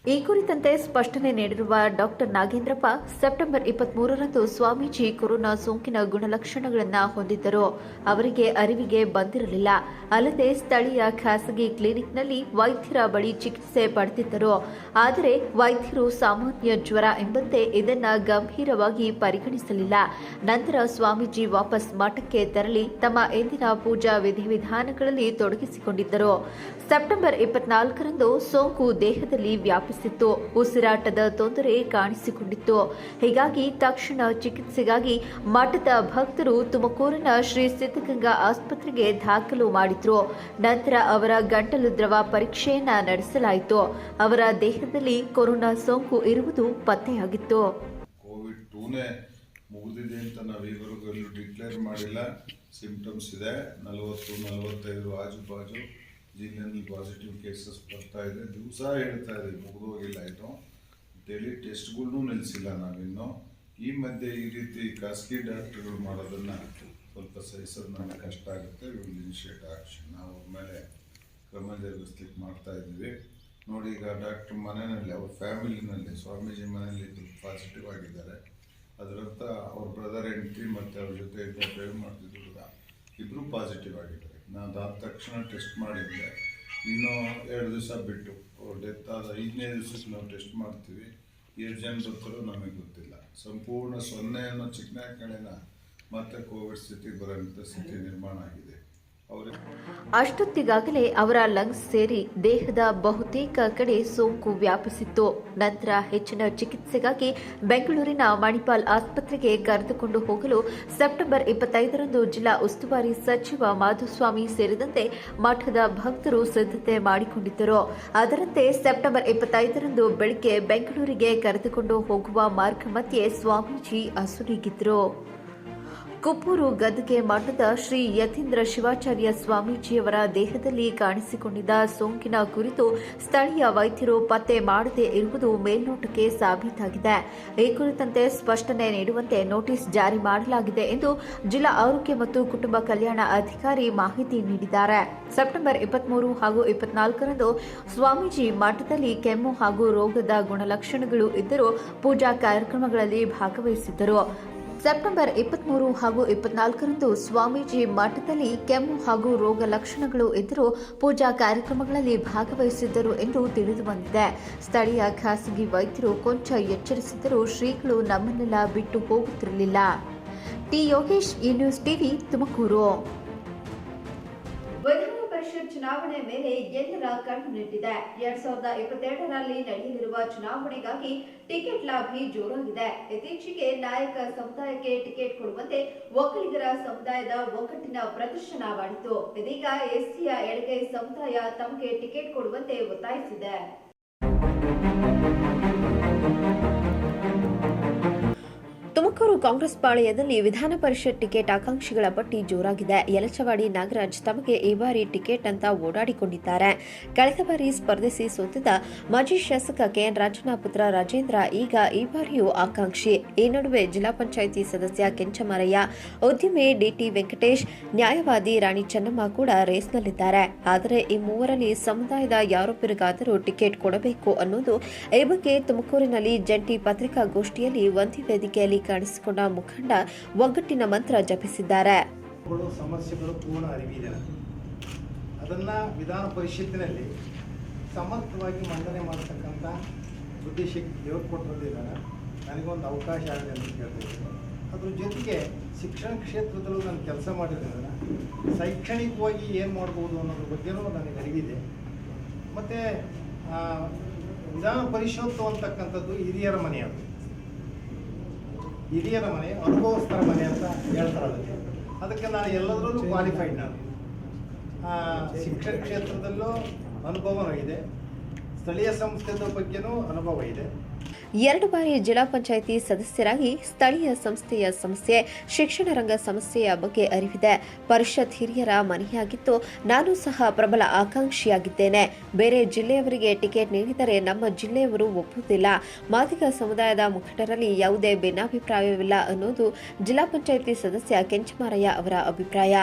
ಈ ಕುರಿತಂತೆ ಸ್ಪಷ್ಟನೆ ನೀಡಿರುವ ಡಾಕ್ಟರ್ ನಾಗೇಂದ್ರಪ್ಪ, ಸೆಪ್ಟೆಂಬರ್ 23ರಂದು ಸ್ವಾಮೀಜಿ ಕೊರೋನಾ ಸೋಂಕಿನ ಗುಣಲಕ್ಷಣಗಳನ್ನು ಹೊಂದಿದ್ದರು. ಅವರಿಗೆ ಅರಿವಿಗೆ ಬಂದಿರಲಿಲ್ಲ. ಅಲ್ಲದೆ ಸ್ಥಳೀಯ ಖಾಸಗಿ ಕ್ಲಿನಿಕ್ನಲ್ಲಿ ವೈದ್ಯರ ಬಳಿ ಚಿಕಿತ್ಸೆ ಪಡೆದಿದ್ದರು. ಆದರೆ ವೈದ್ಯರು ಸಾಮಾನ್ಯ ಜ್ವರ ಎಂಬಂತೆ ಇದನ್ನು ಗಂಭೀರವಾಗಿ ಪರಿಗಣಿಸಲಿಲ್ಲ. ನಂತರ ಸ್ವಾಮೀಜಿ ವಾಪಸ್ ಮಠಕ್ಕೆ ತೆರಳಿ ತಮ್ಮ ಎಂದಿನ ಪೂಜಾ ವಿಧಿವಿಧಾನಗಳಲ್ಲಿ ತೊಡಗಿಸಿಕೊಂಡಿದ್ದರು. ಸೆಪ್ಟೆಂಬರ್ 24ರಂದು ಸೋಂಕು ದೇಹದಲ್ಲಿ ವ್ಯಾಪಿಸಿತ್ತು. ಉಸಿರಾಟದ ತೊಂದರೆ ಕಾಣಿಸಿಕೊಂಡಿತ್ತು. ಹೀಗಾಗಿ ತಕ್ಷಣ ಚಿಕಿತ್ಸೆಗಾಗಿ ಮಠದ ಭಕ್ತರು ತುಮಕೂರಿನ ಶ್ರೀ ಸಿದ್ಧಗಂಗಾ ಆಸ್ಪತ್ರೆಗೆ ದಾಖಲು ಮಾಡಿದ್ರು. ನಂತರ ಅವರ ಗಂಟಲು ದ್ರವ ಪರೀಕ್ಷೆಯನ್ನ ನಡೆಸಲಾಯಿತು. ಅವರ ದೇಹದಲ್ಲಿ ಕೊರೋನಾ ಸೋಂಕು ಇರುವುದು ಪತ್ತೆಯಾಗಿತ್ತು. ಕೋವಿಡ್ 2ನೇ ಮುಗಿದಿದೆ ಅಂತ ನಾವು ಈವರೆಗೂ ಎಲ್ಲೂ ಡಿಕ್ಲೇರ್ ಮಾಡಿಲ್ಲ. ಸಿಂಪ್ಟಮ್ಸ್ ಇದೆ. 40-45 ಆಜುಬಾಜು ಜಿಲ್ಲೆಯಲ್ಲಿ ಪಾಸಿಟಿವ್ ಕೇಸಸ್ ಬರ್ತಾ ಇದೆ. ದಿವಸ ಹೇಳ್ತಾ ಇದೆ ಮುಗಿದೋಗಿಲ್ಲ ಇದು ಅಂತೇಳಿ. ಟೆಸ್ಟ್ಗಳನ್ನೂ ನಿಲ್ಲಿಸಿಲ್ಲ ನಾವಿನ್ನು. ಈ ಮಧ್ಯೆ ಈ ರೀತಿ ಖಾಸಗಿ ಡಾಕ್ಟರ್ಗಳು ಮಾಡೋದನ್ನು ಸ್ವಲ್ಪ ಸಹಿಸೋದು ನಮಗೆ ಕಷ್ಟ ಆಗುತ್ತೆ. Will initiate action. ನಾವು ಅವ್ರ ಮೇಲೆ ಕ್ರಮ ಜರುಗಿಸ್ಲಿಕ್ಕೆ ಮಾಡ್ತಾ ಇದ್ದೀವಿ. ನೋಡಿ, ಈಗ ಡಾಕ್ಟ್ರ್ ಮನೆಯಲ್ಲಿ, ಅವ್ರ ಫ್ಯಾಮಿಲಿನಲ್ಲಿ, ಸ್ವಾಮೀಜಿ ಮನೆಯಲ್ಲಿ ಪಾಸಿಟಿವ್ ಆಗಿದ್ದಾರೆ. ಅದರರ್ಥ ಅವ್ರ ಬ್ರದರ್ ಹೆಂಡತಿ ಮತ್ತು ಅವ್ರ ಜೊತೆ ಇದ್ದ ಡ್ರೈವ್ ಮಾಡ್ತಿದ್ರು ಇಬ್ಬರು ಪಾಸಿಟಿವ್ ಆಗಿದ್ದಾರೆ. ನಾನು ಅದಾದ ತಕ್ಷಣ ಟೆಸ್ಟ್ ಮಾಡಿದ್ದೆ. ಇನ್ನೂ 2 ದಿವಸ ಬಿಟ್ಟು ಅವ್ರು ಡೆತ್ ಆದ 5ನೇ ದಿವಸಕ್ಕೆ ನಾವು ಟೆಸ್ಟ್ ಮಾಡ್ತೀವಿ. ಎಷ್ಟು ಜನ ಬರ್ತಾರೋ ನಮಗೆ ಗೊತ್ತಿಲ್ಲ. ಸಂಪೂರ್ಣ 0 ಅನ್ನೋ ಚಿಕ್ಕನಾಯಕನಹಳ್ಳಿನ ಮತ್ತೆ ಕೋವಿಡ್ ಸ್ಥಿತಿ ಬರೋಂಥ ಸ್ಥಿತಿ ನಿರ್ಮಾಣ ಆಗಿದೆ. ಅವ್ರಿಗೆ ಅಷ್ಟೊತ್ತಿಗಾಗಲೇ ಅವರ ಲಂಗ್ಸ್ ಸೇರಿ ದೇಹದ ಬಹುತೇಕ ಕಡೆ ಸೋಂಕು ವ್ಯಾಪಿಸಿತ್ತು. ನಂತರ ಹೆಚ್ಚಿನ ಚಿಕಿತ್ಸೆಗಾಗಿ ಬೆಂಗಳೂರಿನ ಮಣಿಪಾಲ್ ಆಸ್ಪತ್ರೆಗೆ ಕರೆದುಕೊಂಡು ಹೋಗಲು ಸೆಪ್ಟೆಂಬರ್ 25ರಂದು ಜಿಲ್ಲಾ ಉಸ್ತುವಾರಿ ಸಚಿವ ಮಾಧುಸ್ವಾಮಿ ಸೇರಿದಂತೆ ಮಠದ ಭಕ್ತರು ಸಿದ್ಧತೆ ಮಾಡಿಕೊಂಡಿದ್ದರು. ಅದರಂತೆ ಸೆಪ್ಟೆಂಬರ್ 25ರಂದು ಬೆಳಗ್ಗೆ ಬೆಂಗಳೂರಿಗೆ ಕರೆದುಕೊಂಡು ಹೋಗುವ ಮಾರ್ಗ ಮಧ್ಯೆ ಸ್ವಾಮೀಜಿ ಅಸುನೀಗಿದ್ರು. ಕುಪ್ಪೂರು ಗದ್ಗೆ ಮಠದ ಶ್ರೀ ಯತೀಂದ್ರ ಶಿವಾಚಾರ್ಯ ಸ್ವಾಮೀಜಿಯವರ ದೇಹದಲ್ಲಿ ಕಾಣಿಸಿಕೊಂಡಿದ್ದ ಸೋಂಕಿನ ಕುರಿತು ಸ್ಥಳೀಯ ವೈದ್ಯರು ಪತ್ತೆ ಮಾಡದೇ ಇರುವುದು ಮೇಲ್ನೋಟಕ್ಕೆ ಸಾಬೀತಾಗಿದೆ. ಈ ಕುರಿತಂತೆ ಸ್ಪಷ್ಟನೆ ನೀಡುವಂತೆ ನೋಟಿಸ್ ಜಾರಿ ಮಾಡಲಾಗಿದೆ ಎಂದು ಜಿಲ್ಲಾ ಆರೋಗ್ಯ ಮತ್ತು ಕುಟುಂಬ ಕಲ್ಯಾಣ ಅಧಿಕಾರಿ ಮಾಹಿತಿ ನೀಡಿದ್ದಾರೆ. ಸೆಪ್ಟೆಂಬರ್ 23 ಹಾಗೂ 24ರಂದು ಸ್ವಾಮೀಜಿ ಮಠದಲ್ಲಿ ಕೆಮ್ಮು ಹಾಗೂ ರೋಗದ ಗುಣಲಕ್ಷಣಗಳು ಇದ್ದರೂ ಪೂಜಾ ಕಾರ್ಯಕ್ರಮಗಳಲ್ಲಿ ಭಾಗವಹಿಸಿದ್ದರು. ಸೆಪ್ಟೆಂಬರ್ 23 ಹಾಗೂ 24ರಂದು ಸ್ವಾಮೀಜಿ ಮಠದಲ್ಲಿ ಕೆಮ್ಮು ಹಾಗೂ ರೋಗ ಲಕ್ಷಣಗಳು ಇದ್ದರೂ ಪೂಜಾ ಕಾರ್ಯಕ್ರಮಗಳಲ್ಲಿ ಭಾಗವಹಿಸಿದ್ದರು ಎಂದು ತಿಳಿದುಬಂದಿದೆ. ಸ್ಥಳೀಯ ಖಾಸಗಿ ವೈದ್ಯರು ಕೊಂಚ ಎಚ್ಚರಿಸಿದ್ದರೂ ಶ್ರೀಗಳು ನಮ್ಮನ್ನೆಲ್ಲ ಬಿಟ್ಟು ಹೋಗುತ್ತಿರಲಿಲ್ಲ. ಟಿ ಯೋಗೇಶ್, ಈ ನ್ಯೂಸ್ ಟಿವಿ, ತುಮಕೂರು. ವಿಧಾನ ಪರಿಷತ್ ಚುನಾವಣೆ ಮೇಲೆ ಎಲ್ಲರ ಕಣ್ಣು ನೆಟ್ಟಿದೆ. 2022ರಲ್ಲಿ ನಡೆಯಲಿರುವ ಚುನಾವಣೆಗಾಗಿ ಟಿಕೆಟ್ ಲಾಬಿ ಜೋರಾಗಿದೆ. ಇತ್ತೀಚೆಗೆ ನಾಯಕ ಸಮುದಾಯಕ್ಕೆ ಟಿಕೆಟ್ ಕೊಡುವಂತೆ ಒಕ್ಕಲಿಗರ ಸಮುದಾಯದ ಒಗ್ಗಟ್ಟಿನ ಪ್ರದರ್ಶನವಾಯಿತು. ಇದೀಗ ಎಸ್ಸಿಯ ಎಡಗೈ ಸಮುದಾಯ ತಮಗೆ ಟಿಕೆಟ್ ಕೊಡುವಂತೆ ಒತ್ತಾಯಿಸಿದೆ. ತುಮಕೂರು ಕಾಂಗ್ರೆಸ್ ಪಾಳೆಯದಲ್ಲಿ ವಿಧಾನ ಪರಿಷತ್ ಟಿಕೆಟ್ ಆಕಾಂಕ್ಷಿಗಳ ಪಟ್ಟಿ ಜೋರಾಗಿದೆ. ಯಲಚವಾಡಿ ನಾಗರಾಜ್ ತಮಗೆ ಈ ಬಾರಿ ಟಿಕೆಟ್ ಅಂತ ಓಡಾಡಿಕೊಂಡಿದ್ದಾರೆ. ಕಳೆದ ಬಾರಿ ಸ್ಪರ್ಧಿಸಿ ಸೋತಿದ್ದ ಮಾಜಿ ಶಾಸಕ ಕೆಎನ್ ರಾಜಣ್ಣ ಪುತ್ರ ರಾಜೇಂದ್ರ ಈಗ ಈ ಬಾರಿಯೂ ಆಕಾಂಕ್ಷಿ. ಈ ನಡುವೆ ಜಿಲ್ಲಾ ಪಂಚಾಯಿತಿ ಸದಸ್ಯ ಕೆಂಚಮಾರಯ್ಯ, ಉದ್ಯಮಿ ಡಿಟಿ ವೆಂಕಟೇಶ್, ನ್ಯಾಯವಾದಿ ರಾಣಿ ಚೆನ್ನಮ್ಮ ಕೂಡ ರೇಸ್ನಲ್ಲಿದ್ದಾರೆ. ಆದರೆ ಈ ಮೂವರಲ್ಲಿ ಸಮುದಾಯದ ಯಾರೊಬ್ಬರಿಗಾದರೂ ಟಿಕೆಟ್ ಕೊಡಬೇಕು ಅನ್ನೋದು ಈ ಬಗ್ಗೆ ತುಮಕೂರಿನಲ್ಲಿ ಜಂಟಿ ಪತ್ರಿಕಾಗೋಷ್ಠಿಯಲ್ಲಿ ಒಂದೇ ವೇದಿಕೆಯಲ್ಲಿ ಕಾಣಿಸಿಕೊಂಡ ಮುಖಂಡ ಒಗ್ಗಟ್ಟಿನ ಮಂತ್ರ ಜಪಿಸಿದ್ದಾರೆ. ಸಮಸ್ಯೆಗಳು ಪೂರ್ಣ ಅರಿವಿದೆ. ಅದನ್ನ ವಿಧಾನ ಪರಿಷತ್ತಿನಲ್ಲಿ ಸಮರ್ಥವಾಗಿ ಮಂಡನೆ ಮಾಡತಕ್ಕಂಥ ಬುದ್ಧಿಶಕ್ತಿ ದೇವರು ಕೊಟ್ಟಿದ್ದಾರೆ. ನನಗೊಂದು ಅವಕಾಶ ಆಗಲಿ ಅಂತ ಕೇಳ್ತಿದ್ದೀನಿ. ಅದ್ರ ಜೊತೆಗೆ ಶಿಕ್ಷಣ ಕ್ಷೇತ್ರದಲ್ಲೂ ನಾನು ಕೆಲಸ ಮಾಡಿರೋದ್ರಿಂದ ಶೈಕ್ಷಣಿಕವಾಗಿ ಏನು ಮಾಡ್ಬೋದು ಅನ್ನೋದ್ರ ಬಗ್ಗೆನೂ ನನಗೆ ಅರಿವಿದೆ. ಮತ್ತು ವಿಧಾನ ಪರಿಷತ್ತು ಅಂತಕ್ಕಂಥದ್ದು ಹಿರಿಯರ ಮನೆ, ಅದು ಹಿರಿಯರ ಮನೆ, ಅನುಭವಸ್ಥರ ಮನೆ ಅಂತ ಹೇಳ್ತಾರೆ. ಅದಕ್ಕೆ ನಾನು ಎಲ್ಲದರಲ್ಲೂ ಕ್ವಾಲಿಫೈಡ್. ನಾನು ಶಿಕ್ಷಣ ಕ್ಷೇತ್ರದಲ್ಲೂ ಅನುಭವನೂ ಇದೆ, ಸ್ಥಳೀಯ ಸಂಸ್ಥೆದ ಬಗ್ಗೆನೂ ಅನುಭವ ಇದೆ. 2 ಬಾರಿ ಜಿಲ್ಲಾ ಪಂಚಾಯಿತಿ ಸದಸ್ಯರಾಗಿ ಸ್ಥಳೀಯ ಸಂಸ್ಥೆಯ ಸಮಸ್ಯೆ, ಶಿಕ್ಷಣ ರಂಗ ಸಮಸ್ಯೆಯ ಬಗ್ಗೆ ಅರಿವಿದೆ. ಪರಿಷತ್ ಹಿರಿಯರ ಮನೆಯಾಗಿದ್ದು ನಾನು ಸಹ ಪ್ರಬಲ ಆಕಾಂಕ್ಷಿಯಾಗಿದ್ದೇನೆ. ಬೇರೆ ಜಿಲ್ಲೆಯವರಿಗೆ ಟಿಕೆಟ್ ನೀಡಿದರೆ ನಮ್ಮ ಜಿಲ್ಲೆಯವರು ಒಪ್ಪುವುದಿಲ್ಲ. ಮಾದಿಗ ಸಮುದಾಯದ ಮುಖಂಡರಲ್ಲಿ ಯಾವುದೇ ಭಿನ್ನಾಭಿಪ್ರಾಯವಿಲ್ಲ ಅನ್ನೋದು ಜಿಲ್ಲಾ ಪಂಚಾಯಿತಿ ಸದಸ್ಯ ಕೆಂಚಮಾರಯ್ಯ ಅವರ ಅಭಿಪ್ರಾಯ.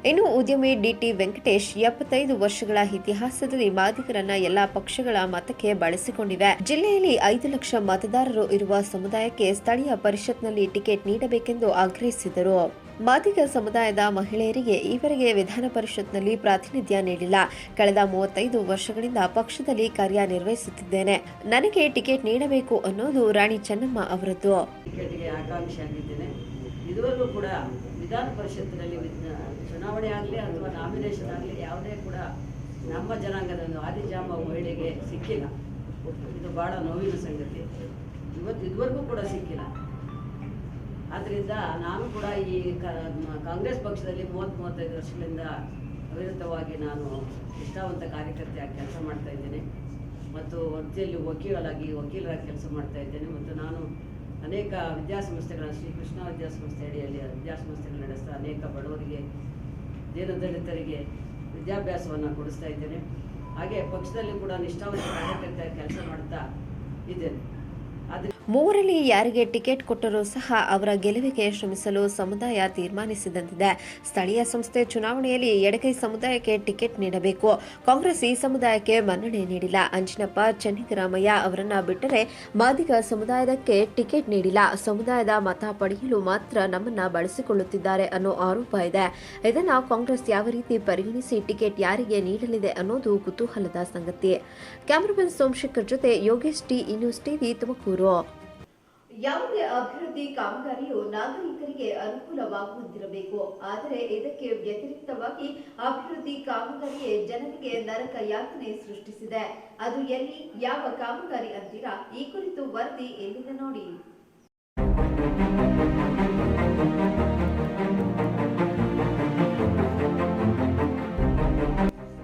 ಇನ್ನು ಉದ್ಯಮಿ ಡಿಟಿ ವೆಂಕಟೇಶ್ 75 ವರ್ಷಗಳ ಇತಿಹಾಸದಲ್ಲಿ ಮಾದಿಗರನ್ನ ಎಲ್ಲಾ ಪಕ್ಷಗಳ ಮತಕ್ಕೆ ಬಳಸಿಕೊಂಡಿವೆ. ಜಿಲ್ಲೆಯಲ್ಲಿ 5 ಲಕ್ಷ ಮತದಾರರು ಇರುವ ಸಮುದಾಯಕ್ಕೆ ಸ್ಥಳೀಯ ಪರಿಷತ್ನಲ್ಲಿ ಟಿಕೆಟ್ ನೀಡಬೇಕೆಂದು ಆಗ್ರಹಿಸಿದರು. ಮಾದಿಗ ಸಮುದಾಯದ ಮಹಿಳೆಯರಿಗೆ ಈವರೆಗೆ ವಿಧಾನ ಪರಿಷತ್ನಲ್ಲಿ ಪ್ರಾತಿನಿಧ್ಯ ನೀಡಿಲ್ಲ. ಕಳೆದ 35 ವರ್ಷಗಳಿಂದ ಪಕ್ಷದಲ್ಲಿ ಕಾರ್ಯನಿರ್ವಹಿಸುತ್ತಿದ್ದೇನೆ. ನನಗೆ ಟಿಕೆಟ್ ನೀಡಬೇಕು ಅನ್ನೋದು ರಾಣಿ ಚೆನ್ನಮ್ಮ ಅವರದ್ದು. ಟಿಕೆಟ್ಗೆ ಆಕಾಂಕ್ಷಿಯಾಗಿದ್ದೇನೆ. ಇದುವರೆಗೂ ಕೂಡ ವಿಧಾನ ಪರಿಷತ್ತಿನಲ್ಲಿ ಚುನಾವಣೆ ಆಗಲಿ ಅಥವಾ ನಾಮಿನೇಷನ್ ಆಗಲಿ ಯಾವುದೇ ಕೂಡ ನಮ್ಮ ಜನಾಂಗದ ಆದಿಜಾಮ ಮಹಿಳೆಗೆ ಸಿಕ್ಕಿಲ್ಲ. ಇದು ಭಾಳ ನೋವಿನ ಸಂಗತಿ. ಇದುವರೆಗೂ ಕೂಡ ಸಿಕ್ಕಿಲ್ಲ. ಆದ್ದರಿಂದ ನಾನು ಕೂಡ ಈ ಕಾಂಗ್ರೆಸ್ ಪಕ್ಷದಲ್ಲಿ 30-35 ವರ್ಷಗಳಿಂದ ಅವಿರತವಾಗಿ ನಾನು ನಿಷ್ಠಾವಂತ ಕಾರ್ಯಕರ್ತೆಯಾಗಿ ಕೆಲಸ ಮಾಡ್ತಾ ಇದ್ದೇನೆ ಮತ್ತು ವೃತ್ತಿಯಲ್ಲಿ ವಕೀಲರಾಗಿ ಕೆಲಸ ಮಾಡ್ತಾ ಇದ್ದೇನೆ. ಮತ್ತು ನಾನು ಅನೇಕ ವಿದ್ಯಾಸಂಸ್ಥೆಗಳ ಶ್ರೀ ಕೃಷ್ಣ ವಿದ್ಯಾಸಂಸ್ಥೆ ಅಡಿಯಲ್ಲಿ ವಿದ್ಯಾಸಂಸ್ಥೆಗಳು ನಡೆಸ್ತಾ ಅನೇಕ ಬಡವರಿಗೆ, ದೀನದಲಿತರಿಗೆ ವಿದ್ಯಾಭ್ಯಾಸವನ್ನು ಕೊಡಿಸ್ತಾ ಇದ್ದೇನೆ. ಹಾಗೆ ಪಕ್ಷದಲ್ಲಿ ಕೂಡ ನಿಷ್ಠಾವಂತ ಕಾರ್ಯಕರ್ತೆಯಾಗಿ ಕೆಲಸ ಮಾಡ್ತಾ ಇದ್ದೇನೆ. ಮೂವರಲ್ಲಿ ಯಾರಿಗೆ ಟಿಕೆಟ್ ಕೊಟ್ಟರೂ ಸಹ ಅವರ ಗೆಲುವಿಗೆ ಶ್ರಮಿಸಲು ಸಮುದಾಯ ತೀರ್ಮಾನಿಸಿದಂತಿದೆ. ಸ್ಥಳೀಯ ಸಂಸ್ಥೆ ಚುನಾವಣೆಯಲ್ಲಿ ಎಡಗೈ ಸಮುದಾಯಕ್ಕೆ ಟಿಕೆಟ್ ನೀಡಬೇಕು. ಕಾಂಗ್ರೆಸ್ ಈ ಸಮುದಾಯಕ್ಕೆ ಮನ್ನಣೆ ನೀಡಿಲ್ಲ. ಅಂಜಿನಪ್ಪ ಚೆನ್ನಿಗರಾಮಯ್ಯ ಅವರನ್ನ ಬಿಟ್ಟರೆ ಮಾದಿಗ ಸಮುದಾಯಕ್ಕೆ ಟಿಕೆಟ್ ನೀಡಿಲ್ಲ. ಸಮುದಾಯದ ಮತ ಪಡೆಯಲು ಮಾತ್ರ ನಮ್ಮನ್ನ ಬಳಸಿಕೊಳ್ಳುತ್ತಿದ್ದಾರೆ ಅನ್ನೋ ಆರೋಪ ಇದೆ. ಇದನ್ನ ಕಾಂಗ್ರೆಸ್ ಯಾವ ರೀತಿ ಪರಿಗಣಿಸಿ ಟಿಕೆಟ್ ಯಾರಿಗೆ ನೀಡಲಿದೆ ಅನ್ನೋದು ಕುತೂಹಲದ ಸಂಗತಿ. ಕ್ಯಾಮರಾಮನ್ ಸೋಮಶೇಖರ್ ಜೊತೆ Yogesh T, news TV, Tumakuru. ಯಾವುದೇ ಅಭಿವೃದ್ಧಿ ಕಾಮಗಾರಿಯು ನಾಗರಿಕರಿಗೆ ಜನರಿಗೆ ಅನುಕೂಲವಾಗುವಂತಿರಬೇಕು. ಆದರೆ ಇದಕ್ಕೆ ವ್ಯತಿರಿಕ್ತವಾಗಿ ಅಭಿವೃದ್ಧಿ ಕಾಮಗಾರಿಯೇ ಜನರಿಗೆ ನರಕ ಯಾತನೆ ಸೃಷ್ಟಿಸಿದೆ. ಅದು ಎಲ್ಲಿ, ಯಾವ ಕಾಮಗಾರಿ ಅಂತೀರಾ? ಈ ಕುರಿತು ವರದಿ ಎಲ್ಲಿದೆ ನೋಡಿ.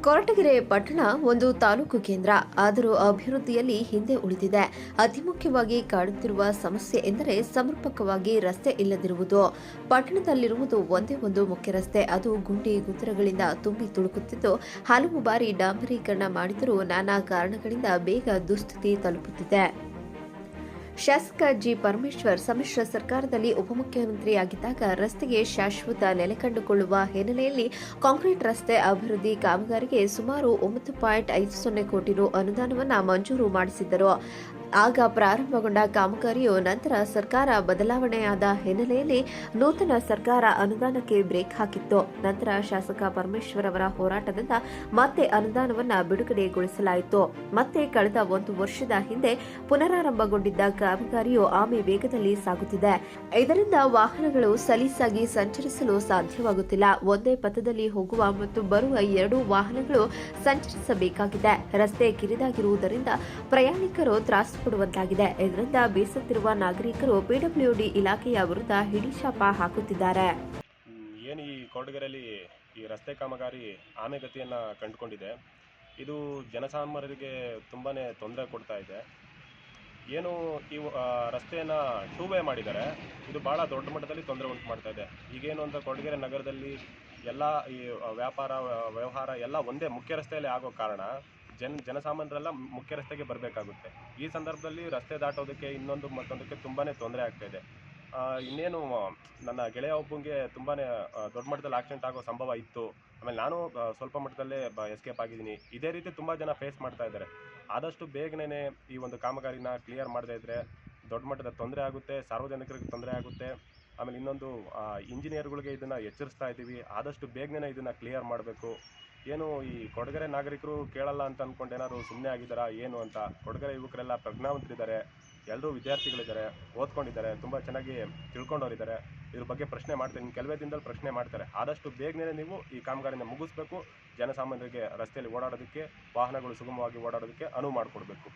ಕೊರಟಗೆರೆ ಪಟ್ಟಣ ಒಂದು ತಾಲೂಕು ಕೇಂದ್ರ, ಆದರೂ ಅಭಿವೃದ್ಧಿಯಲ್ಲಿ ಹಿಂದೆ ಉಳಿದಿದೆ. ಅತಿ ಮುಖ್ಯವಾಗಿ ಕಾಡುತ್ತಿರುವ ಸಮಸ್ಯೆ ಎಂದರೆ ಸಮರ್ಪಕವಾಗಿ ರಸ್ತೆ ಇಲ್ಲದಿರುವುದು. ಪಟ್ಟಣದಲ್ಲಿರುವುದು ಒಂದೇ ಒಂದು ಮುಖ್ಯ ರಸ್ತೆ, ಅದು ಗುಂಡಿ ಗುಂತರಗಳಿಂದ ತುಂಬಿ ತುಳುಕುತ್ತಿದ್ದು ಹಲವು ಬಾರಿ ಡಾಂಬರೀಕರಣ ಮಾಡಿದರೂ ನಾನಾ ಕಾರಣಗಳಿಂದ ಬೇಗ ದುಸ್ಥಿತಿ ತಲುಪುತ್ತಿದೆ. ಶಾಸಕ ಜಿ ಪರಮೇಶ್ವರ್ ಸಮ್ಮಿಶ್ರ ಸರ್ಕಾರದಲ್ಲಿ ಉಪಮುಖ್ಯಮಂತ್ರಿಯಾಗಿದ್ದಾಗ ರಸ್ತೆಗೆ ಶಾಶ್ವತ ನೆಲೆ ಕಂಡುಕೊಳ್ಳುವ ಹಿನ್ನೆಲೆಯಲ್ಲಿ ಕಾಂಕ್ರೀಟ್ ರಸ್ತೆ ಅಭಿವೃದ್ಧಿ ಕಾಮಗಾರಿಗೆ ಸುಮಾರು 9.50 ಕೋಟಿ ರು ಅನುದಾನವನ್ನು ಮಂಜೂರು ಮಾಡಿಸಿದ್ದರು. ಆಗ ಪ್ರಾರಂಭಗೊಂಡ ಕಾಮಗಾರಿಯು ನಂತರ ಸರ್ಕಾರ ಬದಲಾವಣೆಯಾದ ಹಿನ್ನೆಲೆಯಲ್ಲಿ ನೂತನ ಸರ್ಕಾರ ಅನುದಾನಕ್ಕೆ ಬ್ರೇಕ್ ಹಾಕಿತ್ತು. ನಂತರ ಶಾಸಕ ಪರಮೇಶ್ವರ್ ಅವರ ಹೋರಾಟದಿಂದ ಮತ್ತೆ ಅನುದಾನವನ್ನು ಬಿಡುಗಡೆಗೊಳಿಸಲಾಯಿತು. ಮತ್ತೆ ಕಳೆದ 1 ವರ್ಷದ ಹಿಂದೆ ಪುನರಾರಂಭಗೊಂಡಿದ್ದ ಕಾಮಗಾರಿಯು ಆಮೆ ವೇಗದಲ್ಲಿ ಸಾಗುತ್ತಿದೆ. ಇದರಿಂದ ವಾಹನಗಳು ಸಲೀಸಾಗಿ ಸಂಚರಿಸಲು ಸಾಧ್ಯವಾಗುತ್ತಿಲ್ಲ. ಒಂದೇ ಪಥದಲ್ಲಿ ಹೋಗುವ ಮತ್ತು ಬರುವ 2 ವಾಹನಗಳು ಸಂಚರಿಸಬೇಕಾಗಿದೆ. ರಸ್ತೆ ಕಿರಿದಾಗಿರುವುದರಿಂದ ಪ್ರಯಾಣಿಕರು ತ್ರಾಸು ಪಡುವಂತಾಗಿದೆ. ಇದರಿಂದ ಬೇಸತ್ತಿರುವ ನಾಗರಿಕರು ಪಿಡಬ್ಲ್ಯೂಡಿ ಇಲಾಖೆಯ ವಿರುದ್ಧ ಹಿಡಿಶಾಪ ಹಾಕುತ್ತಿದ್ದಾರೆ. ಏನು ಈ ಕೊರಟಗೆರೆಯಲ್ಲಿ ಈ ರಸ್ತೆ ಕಾಮಗಾರಿ ಆಮೆಗತಿಯನ್ನು ಕಂಡುಕೊಂಡಿದೆ. ಇದು ಜನಸಾಮಾನ್ಯರಿಗೆ ತುಂಬಾ ತೊಂದರೆ ಕೊಡ್ತಾ ಇದೆ. ಏನು ಈ ರಸ್ತೆಯನ್ನು 2 ವೇ ಮಾಡಿದ್ದಾರೆ, ಇದು ಭಾಳ ದೊಡ್ಡ ಮಟ್ಟದಲ್ಲಿ ತೊಂದರೆ ಉಂಟು ಮಾಡ್ತಾ ಇದೆ. ಈಗೇನು ಅಂತ ಕೊರಟಗೆರೆ ನಗರದಲ್ಲಿ ಎಲ್ಲ ಈ ವ್ಯಾಪಾರ ವ್ಯವಹಾರ ಎಲ್ಲ ಒಂದೇ ಮುಖ್ಯ ರಸ್ತೆಯಲ್ಲಿ ಆಗೋ ಕಾರಣ ಜನಸಾಮಾನ್ಯರೆಲ್ಲ ಮುಖ್ಯ ರಸ್ತೆಗೆ ಬರಬೇಕಾಗುತ್ತೆ. ಈ ಸಂದರ್ಭದಲ್ಲಿ ರಸ್ತೆ ದಾಟೋದಕ್ಕೆ ಇನ್ನೊಂದು ಮತ್ತೊಂದಕ್ಕೆ ತುಂಬಾ ತೊಂದರೆ ಆಗ್ತಾ ಇದೆ. ಇನ್ನೇನು ನನ್ನ ಗೆಳೆಯ ಒಬ್ಬಂಗೆ ತುಂಬಾ ದೊಡ್ಡ ಮಟ್ಟದಲ್ಲಿ ಆಕ್ಸಿಡೆಂಟ್ ಆಗೋ ಸಂಭವ ಇತ್ತು. ಆಮೇಲೆ ನಾನು ಸ್ವಲ್ಪ ಮಟ್ಟದಲ್ಲೇ ಎಸ್ಕೇಪ್ ಆಗಿದ್ದೀನಿ. ಇದೇ ರೀತಿ ತುಂಬ ಜನ ಫೇಸ್ ಮಾಡ್ತಾ ಇದ್ದಾರೆ. ಆದಷ್ಟು ಬೇಗನೆ ಈ ಒಂದು ಕಾಮಗಾರಿನ ಕ್ಲಿಯರ್ ಮಾಡದೇ ಇದ್ದರೆ ದೊಡ್ಡ ಮಟ್ಟದ ತೊಂದರೆ ಆಗುತ್ತೆ, ಸಾರ್ವಜನಿಕರಿಗೆ ತೊಂದರೆ ಆಗುತ್ತೆ. ಆಮೇಲೆ ಇನ್ನೊಂದು ಇಂಜಿನಿಯರ್ಗಳಿಗೆ ಇದನ್ನು ಎಚ್ಚರಿಸ್ತಾ ಇದ್ದೀವಿ, ಆದಷ್ಟು ಬೇಗನೆ ಇದನ್ನು ಕ್ಲಿಯರ್ ಮಾಡಬೇಕು. ಏನು ಈ ಕೊರಟಗೆರೆ ನಾಗರಿಕರು ಕೇಳಲ್ಲ ಅಂತ ಅಂದ್ಕೊಂಡು ಏನಾದ್ರು ಸುಮ್ಮನೆ ಆಗಿದ್ದಾರಾ ಏನು ಅಂತ? ಕೊರಟಗೆರೆ ಯುವಕರೆಲ್ಲ ಪ್ರಜ್ಞಾವಂತರಿದ್ದಾರೆ, ಎಲ್ಲರೂ ವಿದ್ಯಾರ್ಥಿಗಳಿದ್ದಾರೆ, ಓದ್ಕೊಂಡಿದ್ದಾರೆ, ತುಂಬ ಚೆನ್ನಾಗಿ ತಿಳ್ಕೊಂಡವರಿದ್ದಾರೆ. ಇದ್ರ ಬಗ್ಗೆ ಪ್ರಶ್ನೆ ಮಾಡ್ತಾರೆ, ಇನ್ನು ಕೆಲವೇ ದಿನದಲ್ಲಿ ಪ್ರಶ್ನೆ ಮಾಡ್ತಾರೆ. ಆದಷ್ಟು ಬೇಗನೆ ನೀವು ಈ ಕಾಮಗಾರಿನ ಮುಗಿಸ್ಬೇಕು. ಜನಸಾಮಾನ್ಯರಿಗೆ ರಸ್ತೆಯಲ್ಲಿ ಓಡಾಡೋದಕ್ಕೆ, ವಾಹನಗಳು ಸುಗಮವಾಗಿ ಓಡಾಡೋದಕ್ಕೆ ಅನುವು ಮಾಡಿಕೊಡ್ಬೇಕು.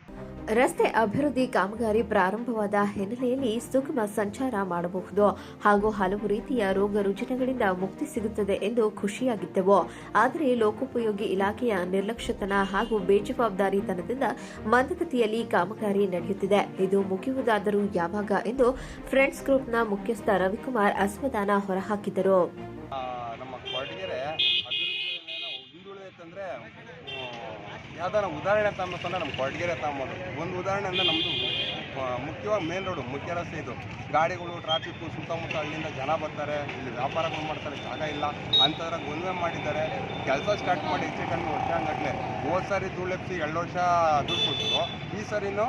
ರಸ್ತೆ ಅಭಿವೃದ್ಧಿ ಕಾಮಗಾರಿ ಪ್ರಾರಂಭವಾದ ಹಿನ್ನೆಲೆಯಲ್ಲಿ ಸುಗಮ ಸಂಚಾರ ಮಾಡಬಹುದು ಹಾಗೂ ಹಲವು ರೀತಿಯ ರೋಗ ರುಜಿನಗಳಿಂದ ಮುಕ್ತಿ ಸಿಗುತ್ತದೆ ಎಂದು ಖುಷಿಯಾಗಿದ್ದೆವು. ಆದರೆ ಲೋಕೋಪಯೋಗಿ ಇಲಾಖೆಯ ನಿರ್ಲಕ್ಷ್ಯತನ ಹಾಗೂ ಬೇಜವಾಬ್ದಾರಿತನದಿಂದ ಮಂದಗತಿಯಲ್ಲಿ ಕಾಮಗಾರಿ ನಡೆಯುತ್ತಿದೆ. ಇದು ಮುಗಿಯುವುದಾದರೂ ಯಾವಾಗ ಎಂದು ಫ್ರೆಂಡ್ಸ್ ಗ್ರೂಪ್ನ ಮುಖ್ಯಸ್ಥ ರವಿಕುಮಾರ್ ಅಸಮಾಧಾನ ಹೊರಹಾಕಿದರು. ನಮ್ಮ ಕೊರಟಗೆರೆ ಅಭಿವೃದ್ಧಿ ಹಿಂದುಳಿದಂದ್ರೆ ಯಾವ್ದಾರ ಉದಾಹರಣೆ ತಗೊಂಡ್ರೆ ನಮ್ಮ ಕೊರಟಗೆರೆ ತಗೊಂಬೋದು. ಒಂದು ಉದಾಹರಣೆ ಅಂದರೆ ನಮ್ಮದು ಮುಖ್ಯವಾಗಿ ಮೇನ್ ರೋಡು, ಮುಖ್ಯ ರಸ್ತೆ ಇದು. ಗಾಡಿಗಳು ಟ್ರಾಫಿಕ್ಕು ಸುತ್ತಮುತ್ತ ಹಳ್ಳಿಯಿಂದ ಜನ ಬರ್ತಾರೆ, ಇಲ್ಲಿ ವ್ಯಾಪಾರಗಳು ಮಾಡ್ತಾರೆ, ಜಾಗ ಇಲ್ಲ ಅಂಥದ್ರಾಗ ಒಂದೇ ಮಾಡಿದ್ದಾರೆ. ಕೆಲಸ ಸ್ಟಾರ್ಟ್ ಮಾಡಿ ಹೆಚ್ಚು ಕಡಿಮೆ ವರ್ಷಾಂಗಟ್ಲೆ. ಹೋದ್ ಸಾರಿ ಧೂಳೆಪ್ಸಿ 2 ವರ್ಷ ದುಡ್ಡು ಕೊಟ್ಟರು. ಈ ಸರಿನೂ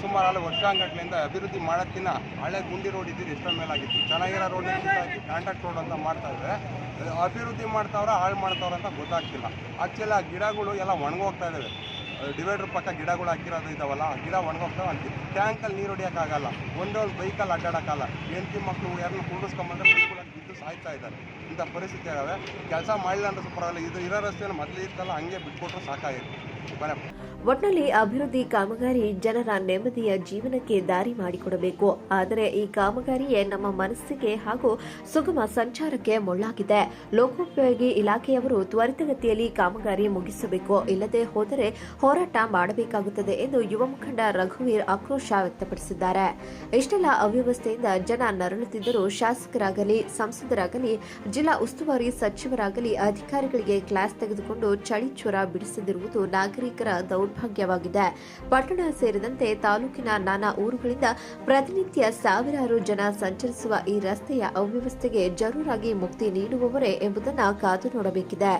ಸುಮಾರು ಅಲ್ಲಿ ವರ್ಷಾಂಗಟ್ಲೆಯಿಂದ ಅಭಿವೃದ್ಧಿ ಮಾಡೋಕ್ಕಿಂತ ಹಳೆ ಗುಂಡಿ ರೋಡ್ ಇದ್ದಿದ್ದು ಎಷ್ಟೋ ಮೇಲಾಗಿತ್ತು. ಚೆನ್ನಾಗಿರೋ ರೋಡ್ ಕಾಂಟ್ರಾಕ್ಟ್ ರೋಡ್ ಅಂತ ಮಾಡ್ತಾಯಿದ್ರೆ ಅಭಿವೃದ್ಧಿ ಮಾಡ್ತಾವ್ರೆ ಹಾಳು ಮಾಡ್ತಾವ್ರೆ ಅಂತ ಗೊತ್ತಾಗ್ತಿಲ್ಲ. ಆ್ಯಕ್ಚುಲಿ ಆ ಗಿಡಗಳು ಎಲ್ಲ ಒಣಗೋಗ್ತಾ ಇದ್ದಾವೆ. ಡಿವೈಡರ್ ಪಕ್ಕ ಗಿಡಗಳು ಹಾಕಿರೋದು ಇದ್ದಾವಲ್ಲ, ಆ ಗಿಡ ಒಣಗೋಗ್ತಾವೆ ಅಂತೀವಿ. ಟ್ಯಾಂಕಲ್ಲಿ ನೀರು ಹೊಡಿಯೋಕ್ಕಾಗಲ್ಲ, ಒಂದೇ ಒಂದು ಬೈಕಲ್ಲಿ ಅಡ್ಡಾಡೋಕ್ಕಲ್ಲ. ಹೆಂಡತಿ ಮಕ್ಕಳು ಯಾರನ್ನ ಕೂಡಿಸ್ಕೊಂಬಂದ್ರೆ ಬೈಕುಳಕ್ಕೆ ಬಿದ್ದು ಸಾಯ್ತಾ ಇದ್ದಾರೆ. ಇಂಥ ಪರಿಸ್ಥಿತಿ ಆಗವೆ. ಕೆಲಸ ಮಾಡಲಿಲ್ಲ ಅಂದ್ರೆ ಪರವಾಗಿಲ್ಲ, ಇದು ಇರೋ ರಸ್ತೆಯನ್ನು ಮೊದಲು ಇತ್ತಲ್ಲ ಹಂಗೆ ಬಿಟ್ಕೊಟ್ರು ಸಾಕಾಗಿತ್ತು. ಒಟ್ನಲ್ಲಿ ಅಭಿವೃದ್ಧಿ ಕಾಮಗಾರಿ ಜನರ ನೆಮ್ಮದಿಯ ಜೀವನಕ್ಕೆ ದಾರಿ ಮಾಡಿಕೊಡಬೇಕು. ಆದರೆ ಈ ಕಾಮಗಾರಿಯೇ ನಮ್ಮ ಮನಸ್ಸಿಗೆ ಹಾಗೂ ಸುಗಮ ಸಂಚಾರಕ್ಕೆ ಮುಳ್ಳಾಗಿದೆ. ಲೋಕೋಪಯೋಗಿ ಇಲಾಖೆಯವರು ತ್ವರಿತಗತಿಯಲ್ಲಿ ಕಾಮಗಾರಿ ಮುಗಿಸಬೇಕು, ಇಲ್ಲದೆ ಹೋದರೆ ಹೋರಾಟ ಮಾಡಬೇಕಾಗುತ್ತದೆ ಎಂದು ಯುವ ಮುಖಂಡ ರಘುವೀರ್ ಆಕ್ರೋಶ ವ್ಯಕ್ತಪಡಿಸಿದ್ದಾರೆ. ಇಷ್ಟೆಲ್ಲ ಅವ್ಯವಸ್ಥೆಯಿಂದ ಜನ ನರಳುತ್ತಿದ್ದರೂ ಶಾಸಕರಾಗಲಿ, ಸಂಸದರಾಗಲಿ, ಜಿಲ್ಲಾ ಉಸ್ತುವಾರಿ ಸಚಿವರಾಗಲಿ ಅಧಿಕಾರಿಗಳಿಗೆ ಕ್ಲಾಸ್ ತೆಗೆದುಕೊಂಡು ಚಳಿ ಜ್ವರ ಬಿಡಿಸದಿರುವುದು ನಾಗರಿಕರ ದೌರ್ಭಾಗ್ಯವಾಗಿದೆ. ಪಟ್ಟಣ ಸೇರಿದಂತೆ ತಾಲೂಕಿನ ನಾನಾ ಊರುಗಳಿಂದ ಪ್ರತಿನಿತ್ಯ ಸಾವಿರಾರು ಜನ ಸಂಚರಿಸುವ ಈ ರಸ್ತೆಯ ಅವ್ಯವಸ್ಥೆಗೆ ಜರೂರಾಗಿ ಮುಕ್ತಿ ನೀಡುವವರೇ ಎಂಬುದನ್ನು ಕಾದು ನೋಡಬೇಕಿದೆ.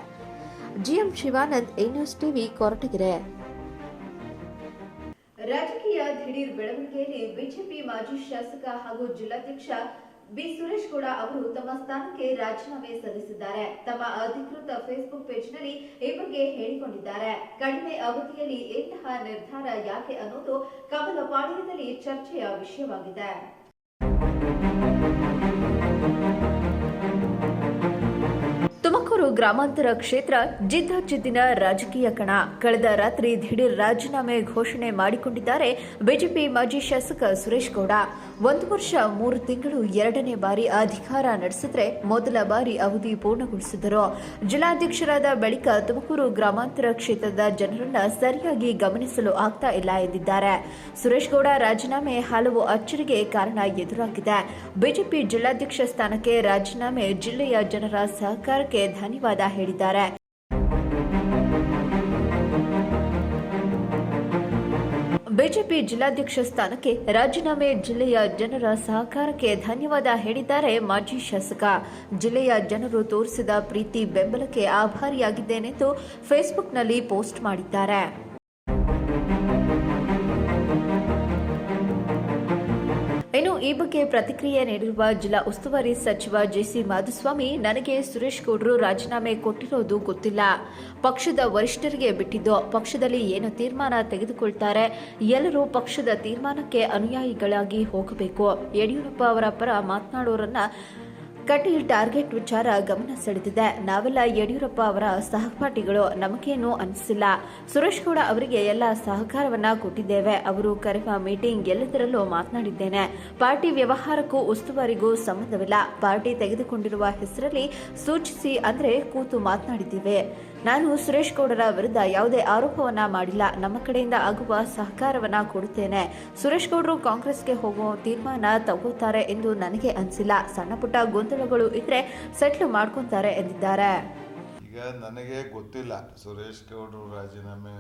GM Shivanand, A news TV, Koratagere. ರಾಜಕೀಯ ದಿಢೀರ್ ಬೆಳವಣಿಗೆಯಲ್ಲಿ ಬಿಜೆಪಿ ಮಾಜಿ ಶಾಸಕ ಹಾಗೂ ಜಿಲ್ಲಾಧ್ಯಕ್ಷ ಬಿ ಸುರೇಶ್ ಗೌಡ ಅವರು ತಮ್ಮ ಸ್ಥಾನಕ್ಕೆ ರಾಜೀನಾಮೆ ಸಲ್ಲಿಸಿದ್ದಾರೆ. ತಮ್ಮ ಅಧಿಕೃತ ಫೇಸ್ಬುಕ್ ಪೇಜ್ನಲ್ಲಿ ಈ ಬಗ್ಗೆ ಹೇಳಿಕೊಂಡಿದ್ದಾರೆ. ಕಡಿಮೆ ಅವಧಿಯಲ್ಲಿ ಇಂತಹ ನಿರ್ಧಾರ ಯಾಕೆ ಅನ್ನೋದು ಕಮಲ ಪಾಳ್ಯದಲ್ಲಿ ಚರ್ಚೆಯ ವಿಷಯವಾಗಿದೆ. ತುಮಕೂರು ಗ್ರಾಮಾಂತರ ಕ್ಷೇತ್ರ ಜಿದ್ದಾಜಿದ್ದಿನ ರಾಜಕೀಯ ಕಣ. ಕಳೆದ ರಾತ್ರಿ ದಿಢೀರ್ ರಾಜೀನಾಮೆ ಘೋಷಣೆ ಮಾಡಿಕೊಂಡಿದ್ದಾರೆ ಬಿಜೆಪಿ ಮಾಜಿ ಶಾಸಕ ಸುರೇಶ್ ಗೌಡ. 1 ವರ್ಷ 3 ತಿಂಗಳು 2ನೇ ಬಾರಿ ಅಧಿಕಾರ ನಡೆಸಿದ್ರೆ ಮೊದಲ ಬಾರಿ ಅವಧಿ ಪೂರ್ಣಗೊಳಿಸಿದರು. ಜಿಲ್ಲಾಧ್ಯಕ್ಷರಾದ ಬಳಿಕ ತುಮಕೂರು ಗ್ರಾಮಾಂತರ ಕ್ಷೇತ್ರದ ಜನರನ್ನ ಸರಿಯಾಗಿ ಗಮನಿಸಲು ಆಗ್ತಾ ಇಲ್ಲ ಎಂದಿದ್ದಾರೆ. ಸುರೇಶ್ ಗೌಡ ರಾಜೀನಾಮೆ ಹಲವು ಅಚ್ಚರಿಗೆ ಕಾರಣ ಎದುರಾಗಿದೆ. ಬಿಜೆಪಿ ಜಿಲ್ಲಾಧ್ಯಕ್ಷ ಸ್ಥಾನಕ್ಕೆ ರಾಜೀನಾಮೆ ಜಿಲ್ಲೆಯ ಜನರ ಸಹಕಾರಕ್ಕೆ ಧನ್ಯವಾದ ಹೇಳಿದ್ದಾರೆ. ಬಿಜೆಪಿ ಜಿಲ್ಲಾಧ್ಯಕ್ಷ ಸ್ಥಾನಕ್ಕೆ ರಾಜೀನಾಮೆ ಜಿಲ್ಲೆಯ ಜನರ ಸಹಕಾರಕ್ಕೆ ಧನ್ಯವಾದ ಹೇಳಿದ್ದಾರೆ ಮಾಜಿ ಶಾಸಕ. ಜಿಲ್ಲೆಯ ಜನರು ತೋರಿಸಿದ ಪ್ರೀತಿ ಬೆಂಬಲಕ್ಕೆ ಆಭಾರಿಯಾಗಿದ್ದೇನೆಂದು ಫೇಸ್ಬುಕ್ನಲ್ಲಿ ಪೋಸ್ಟ್ ಮಾಡಿದ್ದಾರೆ. ಇನ್ನು ಈ ಬಗ್ಗೆ ಪ್ರತಿಕ್ರಿಯೆ ನೀಡಿರುವ ಜಿಲ್ಲಾ ಉಸ್ತುವಾರಿ ಸಚಿವ ಜೆಸಿ ಮಾಧುಸ್ವಾಮಿ, ನನಗೆ ಸುರೇಶ್ ಗೌಡರು ರಾಜೀನಾಮೆ ಕೊಟ್ಟಿರೋದು ಗೊತ್ತಿಲ್ಲ. ಪಕ್ಷದ ವರಿಷ್ಠರಿಗೆ ಬಿಟ್ಟಿದ್ದು. ಪಕ್ಷದಲ್ಲಿ ಏನು ತೀರ್ಮಾನ ತೆಗೆದುಕೊಳ್ತಾರೆ, ಎಲ್ಲರೂ ಪಕ್ಷದ ತೀರ್ಮಾನಕ್ಕೆ ಅನುಯಾಯಿಗಳಾಗಿ ಹೋಗಬೇಕು. ಯಡಿಯೂರಪ್ಪ ಅವರ ಪರ ಮಾತನಾಡೋರನ್ನ ಕಟೀಲ್ ಟಾರ್ಗೆಟ್ ವಿಚಾರ ಗಮನ ಸೆಳೆದಿದೆ. ನಾವೆಲ್ಲ ಯಡಿಯೂರಪ್ಪ ಅವರ ಸಹಪಾಠಿಗಳು, ನಮಗೇನು ಅನಿಸಿಲ್ಲ. ಸುರೇಶ್ ಗೌಡ ಅವರಿಗೆ ಎಲ್ಲ ಸಹಕಾರವನ್ನ ಕೊಟ್ಟಿದ್ದೇವೆ. ಅವರು ಕರೆಯುವ ಮೀಟಿಂಗ್ ಎಲ್ಲದರಲ್ಲೂ ಮಾತನಾಡಿದ್ದೇನೆ. ಪಾರ್ಟಿ ವ್ಯವಹಾರಕ್ಕೂ ಉಸ್ತುವಾರಿಗೂ ಸಂಬಂಧವಿಲ್ಲ. ಪಾರ್ಟಿ ತೆಗೆದುಕೊಂಡಿರುವ ಹೆಸರಲ್ಲಿ ಸೂಚಿಸಿ ಅಂದ್ರೆ ಕೂತು ಮಾತನಾಡಿದ್ದೇವೆ. ನಾನು ಸುರೇಶ್ ಗೌಡರ ವಿರುದ್ಧ ಯಾವುದೇ ಆರೋಪವನ್ನ ಮಾಡಿಲ್ಲ. ನಮ್ಮ ಕಡೆಯಿಂದ ಆಗುವ ಸಹಕಾರವನ್ನ ಕೊಡುತ್ತೇನೆ. ಸುರೇಶ್ ಗೌಡರು ಕಾಂಗ್ರೆಸ್ಗೆ ಹೋಗುವ ತೀರ್ಮಾನ ತಗೋತಾರೆ ಎಂದು ನನಗೆ ಅನಿಸಿಲ್ಲ. ಸಣ್ಣ ಪುಟ್ಟ ಗೊಂದಲಗಳು ಇದ್ರೆ ಸೆಟ್ಲ್ ಮಾಡ್ಕೊಂತಾರೆ ಎಂದಿದ್ದಾರೆ. ಈಗ ನನಗೆ ಗೊತ್ತಿಲ್ಲ ಸುರೇಶ್ ಗೌಡರು ರಾಜೀನಾಮೆ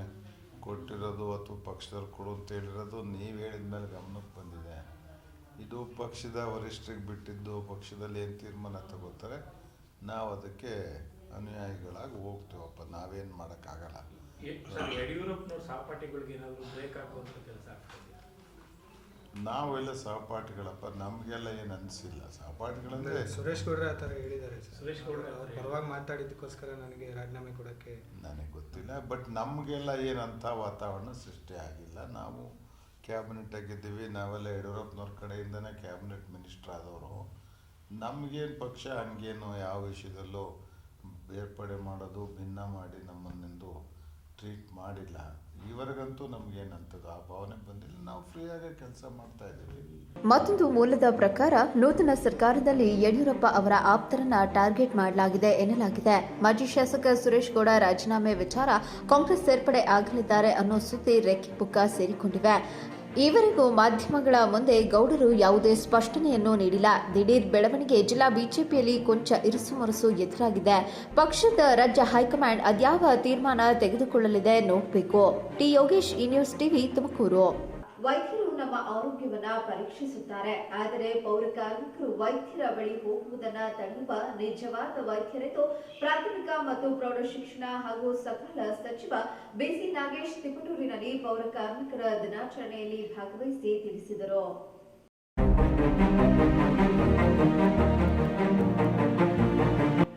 ಕೊಟ್ಟಿರೋದು ಅಥವಾ ಪಕ್ಷದವ್ರು ಕೊಡು ಅಂತ ಹೇಳಿರೋದು ನೀವು ಹೇಳಿದ ಮೇಲೆ ಗಮನಕ್ಕೆ ಬಂದಿದೆ. ಇದು ಪಕ್ಷದ ವರಿಷ್ಠರಿಗೆ ಬಿಟ್ಟಿದ್ದು. ಪಕ್ಷದಲ್ಲಿ ಏನು ತೀರ್ಮಾನ ತಗೋತಾರೆ ನಾವು ಅದಕ್ಕೆ ಅನುಯಾಯಿಗಳಾಗಿ ಹೋಗ್ತೀವಪ್ಪ. ನಾವೇನು ಮಾಡೋಕ್ಕಾಗಲ್ಲ. ಯಡಿಯೂರಪ್ಪನವ್ರ ಸಹಪಾಠಿಗಳಿಗೆ ಏನಾದರೂ ಬ್ರೇಕ್ ಹಾಕುವಂಥ ಕೆಲಸ ಆಗ್ತದೆ. ನಾವೆಲ್ಲ ಸಹಪಾಠಿಗಳಪ್ಪ, ನಮಗೆಲ್ಲ ಏನು ಅನಿಸಿಲ್ಲ. ಸಹಪಾಠಿಗಳಂದರೆ ಸುರೇಶ್ ಗೌಡ್ರೆ ಆ ಥರ ಹೇಳಿದ್ದಾರೆ. ಸುರೇಶ್ ಗೌಡ್ರೆ ಅವ್ರ ಪರವಾಗಿ ಮಾತಾಡಿದ್ದಕ್ಕೋಸ್ಕರ ನನಗೆ ರಾಜೀನಾಮೆ ಕೊಡೋಕ್ಕೆ ನನಗೆ ಗೊತ್ತಿಲ್ಲ. ಬಟ್ ನಮಗೆಲ್ಲ ಏನಂತ ವಾತಾವರಣ ಸೃಷ್ಟಿ ಆಗಿಲ್ಲ. ನಾವು ಕ್ಯಾಬಿನೆಟ್ ಆಗಿದ್ದೀವಿ. ನಾವೆಲ್ಲ ಯಡಿಯೂರಪ್ಪನವ್ರ ಕಡೆಯಿಂದನೇ ಕ್ಯಾಬಿನೆಟ್ ಮಿನಿಸ್ಟರ್ ಆದವರು. ನಮಗೇನು ಪಕ್ಷ ಹಂಗೇನು ಯಾವ ವಿಷಯದಲ್ಲೂ ಬೇರ್ಪಡೆ ಮಾಡೋದು, ಭಿನ್ನ ಮಾಡಿ ನಮ್ಮನ್ನೆಂದು ಟ್ರೀಟ್ ಮಾಡಿಲ್ಲ. ಈವರೆಗಂತೂ ನಮಗೇನಂತದ್ದು ಆ ಭಾವನೆ ಬಂದಿಲ್ಲ. ನಾವು ಫ್ರೀಯಾಗಿ ಕೆಲಸ ಮಾಡ್ತಾ ಇದ್ದೀವಿ. ಮತ್ತೊಂದು ಮೂಲದ ಪ್ರಕಾರ ನೂತನ ಸರ್ಕಾರದಲ್ಲಿ ಯಡಿಯೂರಪ್ಪ ಅವರ ಆಪ್ತರನ್ನ ಟಾರ್ಗೆಟ್ ಮಾಡಲಾಗಿದೆ ಎನ್ನಲಾಗಿದೆ. ಮಾಜಿ ಶಾಸಕ ಸುರೇಶ್ ಗೌಡ ರಾಜೀನಾಮೆ ವಿಚಾರ ಕಾಂಗ್ರೆಸ್ ಸೇರ್ಪಡೆ ಆಗಲಿದ್ದಾರೆ ಅನ್ನೋ ಸುದ್ದಿ ರೆಕ್ಕೆ ಪುಕ್ಕ ಸೇರಿಕೊಂಡಿವೆ. ಈವರೆಗೂ ಮಾಧ್ಯಮಗಳ ಮುಂದೆ ಗೌಡರು ಯಾವುದೇ ಸ್ಪಷ್ಟನೆಯನ್ನು ನೀಡಿಲ್ಲ. ದಿಢೀರ್ ಬೆಳವಣಿಗೆ ಜಿಲ್ಲಾ ಬಿಜೆಪಿಯಲ್ಲಿ ಕೊಂಚ ಇರುಸುಮುರುಸು ಎದುರಾಗಿದೆ. ಪಕ್ಷದ ರಾಜ್ಯ ಹೈಕಮಾಂಡ್ ಅದ್ಯಾವ ತೀರ್ಮಾನ ತೆಗೆದುಕೊಳ್ಳಲಿದೆ ನೋಡಬೇಕು. ಟಿ ಯೋಗೇಶ್, ಈ ನ್ಯೂಸ್ ಟಿವಿ, ತುಮಕೂರು. ವೈದ್ಯರು ನಮ್ಮ ಆರೋಗ್ಯವನ್ನ ಪರೀಕ್ಷಿಸುತ್ತಾರೆ, ಆದರೆ ಪೌರ ಕಾರ್ಮಿಕರು ವೈದ್ಯರ ಬಳಿ ಹೋಗುವುದನ್ನ ತಡೆಯುವ ನಿಜವಾದ ವೈದ್ಯರೆಂದು ಪ್ರಾಥಮಿಕ ಮತ್ತು ಪ್ರೌಢಶಿಕ್ಷಣ ಹಾಗೂ ಸಕಾಲ ಸಚಿವ ಬಿಸಿ ನಾಗೇಶ್ ತಿಪಟೂರಿನಲ್ಲಿ ಪೌರ ಕಾರ್ಮಿಕರ ದಿನಾಚರಣೆಯಲ್ಲಿ ಭಾಗವಹಿಸಿ ತಿಳಿಸಿದರು.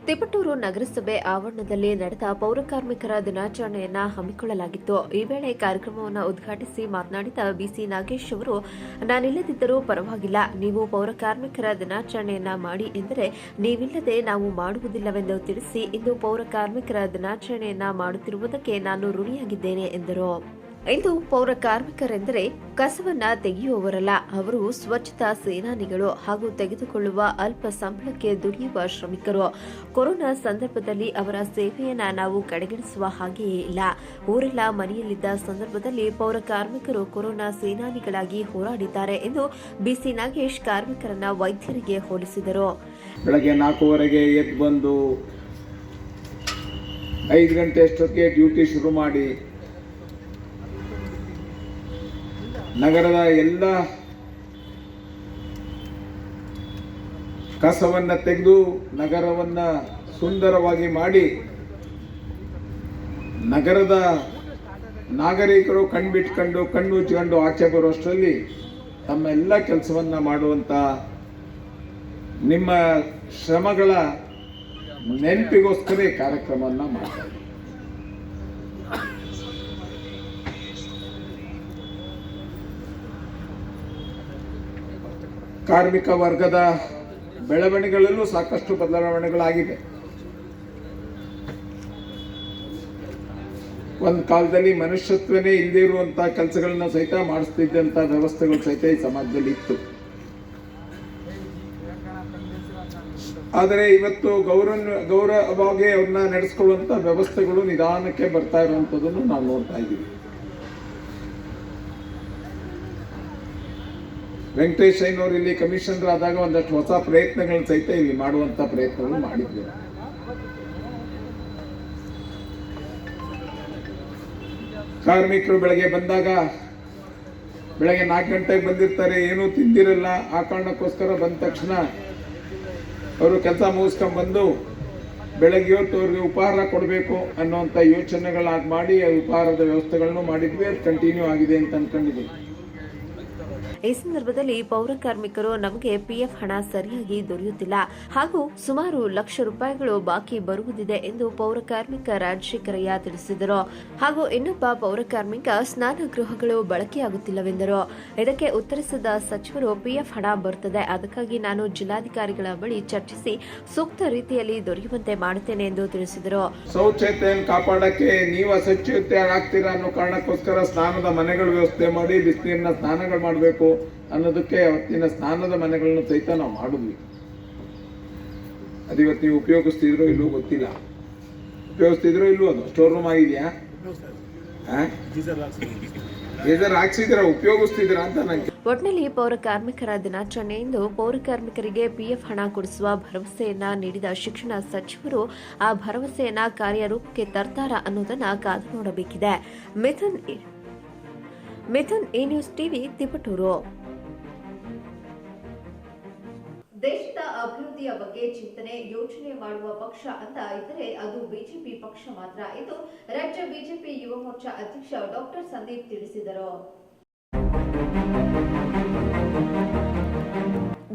ತಿಪಟೂರು ನಗರಸಭೆ ಆವರಣದಲ್ಲಿ ನಡೆದ ಪೌರಕಾರ್ಮಿಕರ ದಿನಾಚರಣೆಯನ್ನ ಹಮ್ಮಿಕೊಳ್ಳಲಾಗಿತ್ತು. ಈ ವೇಳೆ ಕಾರ್ಯಕ್ರಮವನ್ನು ಉದ್ಘಾಟಿಸಿ ಮಾತನಾಡಿದ ಬಿಸಿ ನಾಗೇಶ್ ಅವರು, ನಾನಿಲ್ಲದಿದ್ದರೂ ಪರವಾಗಿಲ್ಲ, ನೀವು ಪೌರಕಾರ್ಮಿಕರ ದಿನಾಚರಣೆಯನ್ನ ಮಾಡಿ ಎಂದರೆ ನೀವಿಲ್ಲದೆ ನಾವು ಮಾಡುವುದಿಲ್ಲವೆಂದು ತಿಳಿಸಿ, ಇಂದು ಪೌರಕಾರ್ಮಿಕರ ದಿನಾಚರಣೆಯನ್ನ ಮಾಡುತ್ತಿರುವುದಕ್ಕೆ ನಾನು ಋಣಿಯಾಗಿದ್ದೇನೆ ಎಂದರು. ಇಂದು ಪೌರ ಕಾರ್ಮಿಕರೆಂದರೆ ಕಸವನ್ನ ತೆಗೆಯುವವರಲ್ಲ, ಅವರು ಸ್ವಚ್ಛತಾ ಸೇನಾನಿಗಳು ಹಾಗೂ ತೆಗೆದುಕೊಳ್ಳುವ ಅಲ್ಪ ಸಂಬಳಕ್ಕೆ ದುಡಿಯುವ ಶ್ರಮಿಕರು. ಕೊರೋನಾ ಸಂದರ್ಭದಲ್ಲಿ ಅವರ ಸೇವೆಯನ್ನ ನಾವು ಕಡೆಗಣಿಸುವ ಹಾಗೆಯೇ ಇಲ್ಲ. ಊರೆಲ್ಲ ಮನೆಯಲ್ಲಿದ್ದ ಸಂದರ್ಭದಲ್ಲಿ ಪೌರ ಕಾರ್ಮಿಕರು ಕೊರೋನಾ ಸೇನಾನಿಗಳಾಗಿ ಹೋರಾಡಿದ್ದಾರೆ ಎಂದು ಬಿಸಿ ನಾಗೇಶ್ ಕಾರ್ಮಿಕರನ್ನ ವೈದ್ಯರಿಗೆ ಹೋಲಿಸಿದರು. ಬೆಳಗ್ಗೆ 4:15ಗೆ ಎದ್ದು ಬಂದು 5 ಗಂಟೆ ಅಷ್ಟೊತ್ತಿಗೆ ಡ್ಯೂಟಿ ಶುರು ಮಾಡಿ ನಗರದ ಎಲ್ಲ ಕಸವನ್ನು ತೆಗೆದು ನಗರವನ್ನು ಸುಂದರವಾಗಿ ಮಾಡಿ ನಗರದ ನಾಗರಿಕರು ಕಣ್ಬಿಟ್ಕೊಂಡು ಕಣ್ಣು ಉಜ್ಜಿಕೊಂಡು ಆಚೆ ಬರುವಷ್ಟರಲ್ಲಿ ತಮ್ಮ ಎಲ್ಲ ಕೆಲಸವನ್ನು ಮಾಡುವಂಥ ನಿಮ್ಮ ಶ್ರಮಗಳ ನೆನಪಿಗೋಸ್ಕರ ಈ ಕಾರ್ಯಕ್ರಮವನ್ನು ಮಾಡ್ತಾರೆ. ಕಾರ್ಮಿಕ ವರ್ಗದ ಬೆಳವಣಿಗೆಗಳಲ್ಲೂ ಸಾಕಷ್ಟು ಬದಲಾವಣೆಗಳಾಗಿದೆ. ಒಂದು ಕಾಲದಲ್ಲಿ ಮನುಷ್ಯತ್ವನೇ ಇಲ್ಲದೇ ಇರುವಂಥ ಕೆಲಸಗಳನ್ನ ಸಹಿತ ಮಾಡಿಸ್ತಿದ್ದಂಥ ವ್ಯವಸ್ಥೆಗಳು ಸಹಿತ ಈ ಸಮಾಜದಲ್ಲಿ ಇತ್ತು. ಆದರೆ ಇವತ್ತು ಗೌರವವಾಗಿ ಅವ್ರನ್ನ ನಡೆಸ್ಕೊಳ್ಳುವಂಥ ವ್ಯವಸ್ಥೆಗಳು ನಿಧಾನಕ್ಕೆ ಬರ್ತಾ ಇರುವಂಥದ್ದನ್ನು ನಾವು ನೋಡ್ತಾ ಇದ್ದೀವಿ. ವೆಂಕಟೇಶ್ ಅಯ್ಯನವರು ಇಲ್ಲಿ ಕಮಿಷನರ್ ಆದಾಗ ಒಂದಷ್ಟು ಹೊಸ ಪ್ರಯತ್ನಗಳನ್ನ ಸಹಿತ ಇಲ್ಲಿ ಮಾಡುವಂಥ ಪ್ರಯತ್ನಗಳು ಮಾಡಿದ್ದೇವೆ. ಕಾರ್ಮಿಕರು ಬೆಳಗ್ಗೆ ಬಂದಾಗ ಬೆಳಗ್ಗೆ 4 ಗಂಟೆಗೆ ಬಂದಿರ್ತಾರೆ, ಏನೂ ತಿಂದಿರಲ್ಲ. ಆ ಕಾರಣಕ್ಕೋಸ್ಕರ ಬಂದ ತಕ್ಷಣ ಅವರು ಕೆಲಸ ಮುಗಿಸ್ಕೊಂಡ್ಬಂದು ಬೆಳಗ್ಗೆ ಹೊತ್ತು ಅವ್ರಿಗೆ ಉಪಹಾರ ಕೊಡಬೇಕು ಅನ್ನೋಂಥ ಯೋಚನೆಗಳಾಗಿ ಮಾಡಿ ಉಪಹಾರದ ವ್ಯವಸ್ಥೆಗಳನ್ನು ಮಾಡಿದ್ವಿ. ಅದು ಕಂಟಿನ್ಯೂ ಆಗಿದೆ ಅಂತ ಅನ್ಕೊಂಡಿದ್ದೀವಿ. ಈ ಸಂದರ್ಭದಲ್ಲಿ ಪೌರ ಕಾರ್ಮಿಕರು ನಮಗೆ ಪಿಎಫ್ ಹಣ ಸರಿಯಾಗಿ ದೊರೆಯುತ್ತಿಲ್ಲ ಹಾಗೂ ಸುಮಾರು ಲಕ್ಷ ರೂಪಾಯಿಗಳು ಬಾಕಿ ಬರುವುದಿದೆ ಎಂದು ಪೌರ ಕಾರ್ಮಿಕ ರಾಜಶೇಖರಯ್ಯ ತಿಳಿಸಿದರು. ಹಾಗೂ ಇನ್ನೊಬ್ಬ ಪೌರ ಕಾರ್ಮಿಕ ಸ್ನಾನಗೃಹಗಳು ಬಳಕೆಯಾಗುತ್ತಿಲ್ಲವೆಂದರು. ಇದಕ್ಕೆ ಉತ್ತರಿಸಿದ ಸಚಿವರು ಪಿಎಫ್ ಹಣ ಬರುತ್ತದೆ, ಅದಕ್ಕಾಗಿ ನಾನು ಜಿಲ್ಲಾಧಿಕಾರಿಗಳ ಬಳಿ ಚರ್ಚಿಸಿ ಸೂಕ್ತ ರೀತಿಯಲ್ಲಿ ದೊರೆಯುವಂತೆ ಮಾಡುತ್ತೇನೆ ಎಂದು ತಿಳಿಸಿದರು. ಶೌಚತೆಯನ್ನು ಕಾಪಾಡಕ್ಕೆ ನೀವು ಅಸ್ವಚ್ಛತೆ ಆಗ್ತೀರಾ ಅನ್ನೋ ಕಾರಣಕ್ಕೋಸ್ಕರ ಸ್ನಾನದ ಮನೆಗಳ ವ್ಯವಸ್ಥೆ ಮಾಡಿ ಬಿಸಿನೀರಿನ ಸ್ನಾನಗಳು ಮಾಡಬೇಕು ಅನ್ನೋದಕ್ಕೆ ಅವತ್ತಿನ ಸ್ನಾನದ ಮನೆಗಳನ್ನು ಸಹಿತ ನಾವು ಮಾಡಿದ್ವಿ. ಅದು ಇವತ್ತು ನೀವು ಉಪಯೋಗಿಸ್ತಿದ್ರೋ ಇಲ್ಲವೋ ಗೊತ್ತಿಲ್ಲ. ಉಪಯೋಗಿಸ್ತಿದ್ರೋ ಇಲ್ಲವೋ? ಅದು ಸ್ಟೋರ್ ರೂಮ್ ಆಗಿದೆಯಾ? ಗೀಸರ್ ಹಾಕ್ಸಿದ್ರ ಉಪಯೋಗಿಸ್ತಿದ್ರ ಅಂತ ನಂಗೆ. ಒಟ್ನಲ್ಲಿ ಪೌರ ಕಾರ್ಮಿಕರ ದಿನಾಚರಣೆಯಂದು ಪೌರ ಕಾರ್ಮಿಕರಿಗೆ ಪಿಎಫ್ ಹಣ ಕೊಡಿಸುವ ಭರವಸೆಯನ್ನ ನೀಡಿದ ಶಿಕ್ಷಣ ಸಚಿವರು ಆ ಭರವಸೆಯನ್ನ ಕಾರ್ಯರೂಪಕ್ಕೆ ತರ್ತಾರಾ ಅನ್ನೋದನ್ನ ಕಾದು ನೋಡಬೇಕಿದೆ. Mithun A news TV, Tiptur. ದೇಶದ ಅಭಿವೃದ್ಧಿಯ ಬಗ್ಗೆ ಚಿಂತನೆ ಯೋಚನೆ ಮಾಡುವ ಪಕ್ಷ ಅಂತ ಇದ್ದರೆ ಅದು ಬಿಜೆಪಿ ಪಕ್ಷ ಮಾತ್ರ ಎಂದು ರಾಜ್ಯ ಬಿಜೆಪಿ ಯುವ ಮೋರ್ಚಾ ಅಧ್ಯಕ್ಷ ಡಾಕ್ಟರ್ ಸಂದೀಪ್ ತಿಳಿಸಿದರು.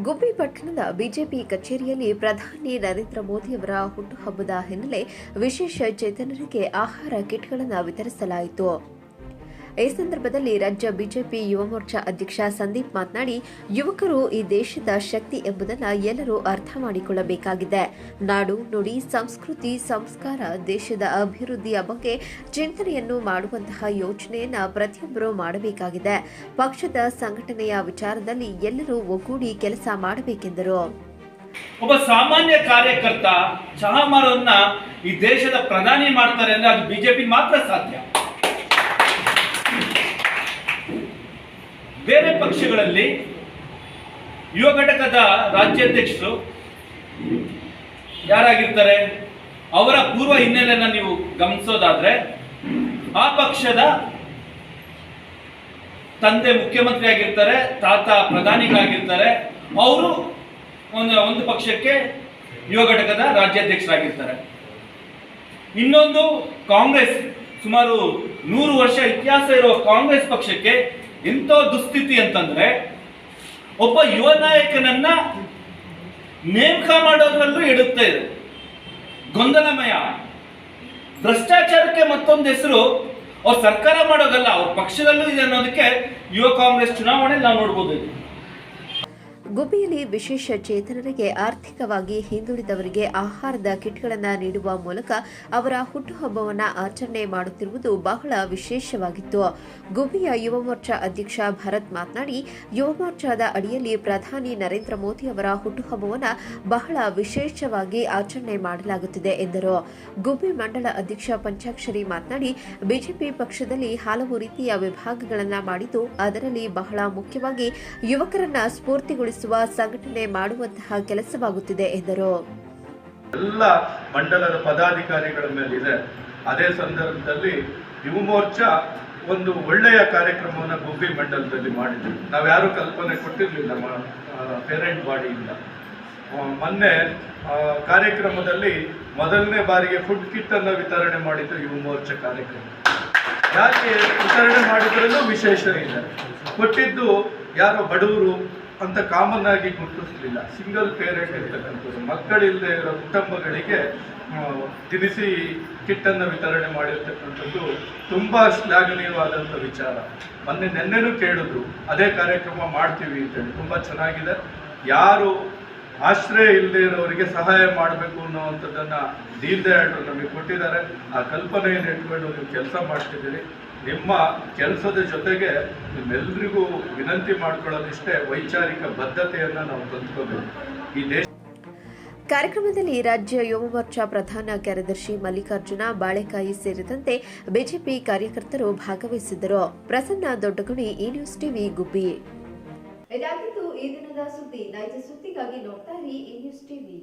ಗುಬ್ಬಿ ಪಟ್ಟಣದ ಬಿಜೆಪಿ ಕಚೇರಿಯಲ್ಲಿ ಪ್ರಧಾನಿ ನರೇಂದ್ರ ಮೋದಿಯವರ ಹುಟ್ಟುಹಬ್ಬದ ಹಿನ್ನೆಲೆ ವಿಶೇಷ ಚೇತನರಿಗೆ ಆಹಾರ ಕಿಟ್ಗಳನ್ನು ವಿತರಿಸಲಾಯಿತು. ಈ ಸಂದರ್ಭದಲ್ಲಿ ರಾಜ್ಯ ಬಿಜೆಪಿ ಯುವ ಮೋರ್ಚಾ ಅಧ್ಯಕ್ಷ ಸಂದೀಪ್ ಮಾತನಾಡಿ, ಯುವಕರು ಈ ದೇಶದ ಶಕ್ತಿ ಎಂಬುದನ್ನು ಎಲ್ಲರೂ ಅರ್ಥ ಮಾಡಿಕೊಳ್ಳಬೇಕಾಗಿದೆ. ನಾಡು, ನುಡಿ, ಸಂಸ್ಕೃತಿ, ಸಂಸ್ಕಾರ, ದೇಶದ ಅಭಿವೃದ್ಧಿಯ ಬಗ್ಗೆ ಚಿಂತನೆಯನ್ನು ಮಾಡುವಂತಹ ಯೋಚನೆಯನ್ನ ಪ್ರತಿಯೊಬ್ಬರು ಮಾಡಬೇಕಾಗಿದೆ. ಪಕ್ಷದ ಸಂಘಟನೆಯ ವಿಚಾರದಲ್ಲಿ ಎಲ್ಲರೂ ಒಗ್ಗೂಡಿ ಕೆಲಸ ಮಾಡಬೇಕೆಂದರು. ಒಬ್ಬ ಸಾಮಾನ್ಯ ಕಾರ್ಯಕರ್ತ ಚಹಾ ಮಾರೋನ್ನ ಈ ದೇಶದ ಪ್ರಧಾನಿ ಮಾಡ್ತಾರೆ ಅಂದ್ರೆ ಅದು ಬಿಜೆಪಿ ಮಾತ್ರ ಸಾಧ್ಯ. ಬೇರೆ ಪಕ್ಷಗಳಲ್ಲಿ ಯುವ ಘಟಕದ ರಾಜ್ಯಾಧ್ಯಕ್ಷರು ಯಾರಾಗಿರ್ತಾರೆ, ಅವರ ಪೂರ್ವ ಹಿನ್ನೆಲೆಯನ್ನು ನೀವು ಗಮನಿಸೋದಾದ್ರೆ ಆ ಪಕ್ಷದ ತಂದೆ ಮುಖ್ಯಮಂತ್ರಿ ಆಗಿರ್ತಾರೆ, ತಾತ ಪ್ರಧಾನಿಗಳಾಗಿರ್ತಾರೆ, ಅವರು ಒಂದು ಪಕ್ಷಕ್ಕೆ ಯುವ ಘಟಕದ ರಾಜ್ಯಾಧ್ಯಕ್ಷರಾಗಿರ್ತಾರೆ. ಇನ್ನೊಂದು ಕಾಂಗ್ರೆಸ್, ಸುಮಾರು 100 ವರ್ಷ ಇತಿಹಾಸ ಇರುವ ಕಾಂಗ್ರೆಸ್ ಪಕ್ಷಕ್ಕೆ ಎಂಥ ದುಸ್ಥಿತಿ ಅಂತಂದ್ರೆ ಒಬ್ಬ ಯುವ ನಾಯಕನನ್ನ ನೇಮಕ ಮಾಡೋದ್ರಲ್ಲೂ ಇಡುತ್ತೆ ಇದೆ. ಗೊಂದಲಮಯ, ಭ್ರಷ್ಟಾಚಾರಕ್ಕೆ ಮತ್ತೊಂದು ಹೆಸರು. ಅವ್ರು ಸರ್ಕಾರ ಮಾಡೋದಲ್ಲ, ಅವ್ರ ಪಕ್ಷದಲ್ಲೂ ಇದೆ ಅನ್ನೋದಕ್ಕೆ ಯುವ ಕಾಂಗ್ರೆಸ್ ಚುನಾವಣೆ ನಾವು ನೋಡ್ಬೋದು. ಗುಬ್ಬಿಯಲ್ಲಿ ವಿಶೇಷ ಚೇತನರಿಗೆ ಆರ್ಥಿಕವಾಗಿ ಹಿಂದುಳಿದವರಿಗೆ ಆಹಾರದ ಕಿಟ್ಗಳನ್ನು ನೀಡುವ ಮೂಲಕ ಅವರ ಹುಟ್ಟುಹಬ್ಬವನ್ನು ಆಚರಣೆ ಮಾಡುತ್ತಿರುವುದು ಬಹಳ ವಿಶೇಷವಾಗಿತ್ತು. ಗುಬ್ಬಿಯ ಯುವ ಮೋರ್ಚಾ ಅಧ್ಯಕ್ಷ ಭರತ್ ಮಾತನಾಡಿ, ಯುವ ಮೋರ್ಚಾದ ಅಡಿಯಲ್ಲಿ ಪ್ರಧಾನಿ ನರೇಂದ್ರ ಮೋದಿ ಅವರ ಹುಟ್ಟುಹಬ್ಬವನ್ನು ಬಹಳ ವಿಶೇಷವಾಗಿ ಆಚರಣೆ ಮಾಡಲಾಗುತ್ತಿದೆ ಎಂದರು. ಗುಬ್ಬಿ ಮಂಡಳ ಅಧ್ಯಕ್ಷ ಪಂಚಾಕ್ಷರಿ ಮಾತನಾಡಿ, ಬಿಜೆಪಿ ಪಕ್ಷದಲ್ಲಿ ಹಲವು ರೀತಿಯ ವಿಭಾಗಗಳನ್ನು ಮಾಡಿದ್ದು ಅದರಲ್ಲಿ ಬಹಳ ಮುಖ್ಯವಾಗಿ ಯುವಕರನ್ನ ಸ್ಫೂರ್ತಿಗೊಳಿಸುವ ಸಂಘಟನೆ ಮಾಡುವಂತಹ ಕೆಲಸವಾಗುತ್ತಿದೆ ಎಂದರು. ಎಲ್ಲ ಮಂಡಲದ ಪದಾಧಿಕಾರಿಗಳ ಮೇಲೆ ಇದೆ. ಅದೇ ಸಂದರ್ಭದಲ್ಲಿ ಯುವ ಮೋರ್ಚಾ ಒಂದು ಒಳ್ಳೆಯ ಕಾರ್ಯಕ್ರಮವನ್ನು ಗುಬ್ಬಿ ಮಂಡಲದಲ್ಲಿ ಮಾಡಿದ್ವಿ. ನಾವ್ಯಾರು ಕಲ್ಪನೆ ಕೊಟ್ಟಿರಲಿಲ್ಲ ಪೇರೆಂಟ್ ಬಾಡಿಯಿಂದ. ಮೊನ್ನೆ ಕಾರ್ಯಕ್ರಮದಲ್ಲಿ ಮೊದಲನೇ ಬಾರಿಗೆ ಫುಡ್ ಕಿಟ್ ಅನ್ನು ವಿತರಣೆ ಮಾಡಿದ್ದು ಯುವ ಮೋರ್ಚಾ ಕಾರ್ಯಕ್ರಮ. ಯಾಕೆ ವಿತರಣೆ ಮಾಡಿದ್ರೂ ವಿಶೇಷ ಇದೆ. ಕೊಟ್ಟಿದ್ದು ಯಾರೋ ಬಡವರು ಅಂತ ಕಾಮನ್ ಆಗಿ ಗುರುತಿಸಲಿಲ್ಲ. ಸಿಂಗಲ್ ಪೇರೆಂಟ್ ಇರ್ತಕ್ಕಂಥದ್ದು, ಮಕ್ಕಳಿಲ್ಲದೆ ಇರೋ ಕುಟುಂಬಗಳಿಗೆ ತಿನಿಸಿ ಕಿಟ್ಟನ್ನು ವಿತರಣೆ ಮಾಡಿರ್ತಕ್ಕಂಥದ್ದು ತುಂಬ ಶ್ಲಾಘನೀಯವಾದಂಥ ವಿಚಾರ. ನೆನ್ನೆನೂ ಕೇಳಿದ್ರು ಅದೇ ಕಾರ್ಯಕ್ರಮ ಮಾಡ್ತೀವಿ ಅಂತೇಳಿ. ತುಂಬ ಚೆನ್ನಾಗಿದೆ. ಯಾರು ಆಶ್ರಯ ಇಲ್ಲದೆ ಇರೋರಿಗೆ ಸಹಾಯ ಮಾಡಬೇಕು ಅನ್ನೋವಂಥದ್ದನ್ನ ದೀನ್ ದಯಾಳರು ನಮಗೆ ಕೊಟ್ಟಿದ್ದಾರೆ. ಆ ಕಲ್ಪನೆಯನ್ನು ಇಟ್ಕೊಂಡು ನೀವು ಕೆಲಸ ಮಾಡ್ತಿದ್ದೀರಿ. ನಿಮ್ಮ ಕೆಲಸದ ಜೊತೆಗೆ ನಿಮ್ಮೆಲ್ಲರಿಗೂ ವಿನಂತಿ ಮಾಡ್ಕೊಳ್ಳೋದಿಷ್ಟೇ, ವೈಚಾರಿಕ ಬದ್ಧತೆಯನ್ನು ನಾವು ತಂದ್ಕೋಬೇಕು. ಈ ದೇಶ ಕಾರ್ಯಕ್ರಮದಲ್ಲಿ ರಾಜ್ಯ ಯುವ ಮೋರ್ಚಾ ಪ್ರಧಾನ ಕಾರ್ಯದರ್ಶಿ ಮಲ್ಲಿಕಾರ್ಜುನ ಬಾಳೆಕಾಯಿ ಸೇರಿದಂತೆ ಬಿಜೆಪಿ ಕಾರ್ಯಕರ್ತರು ಭಾಗವಹಿಸಿದ್ದರು. ಪ್ರಸನ್ನ ದೊಡ್ಡಗುಣಿ, ಈ ನ್ಯೂಸ್ ಟಿವಿ, ಗುಬ್ಬಿ. ಇದಾಗಿತ್ತು ಈ ದಿನದ ಸುದ್ದಿ. ನೈಜ ಸುದ್ದಿಗಾಗಿ ನೋಡ್ತಾ ಇರಿ ಈ ನ್ಯೂಸ್ ಟಿವಿ.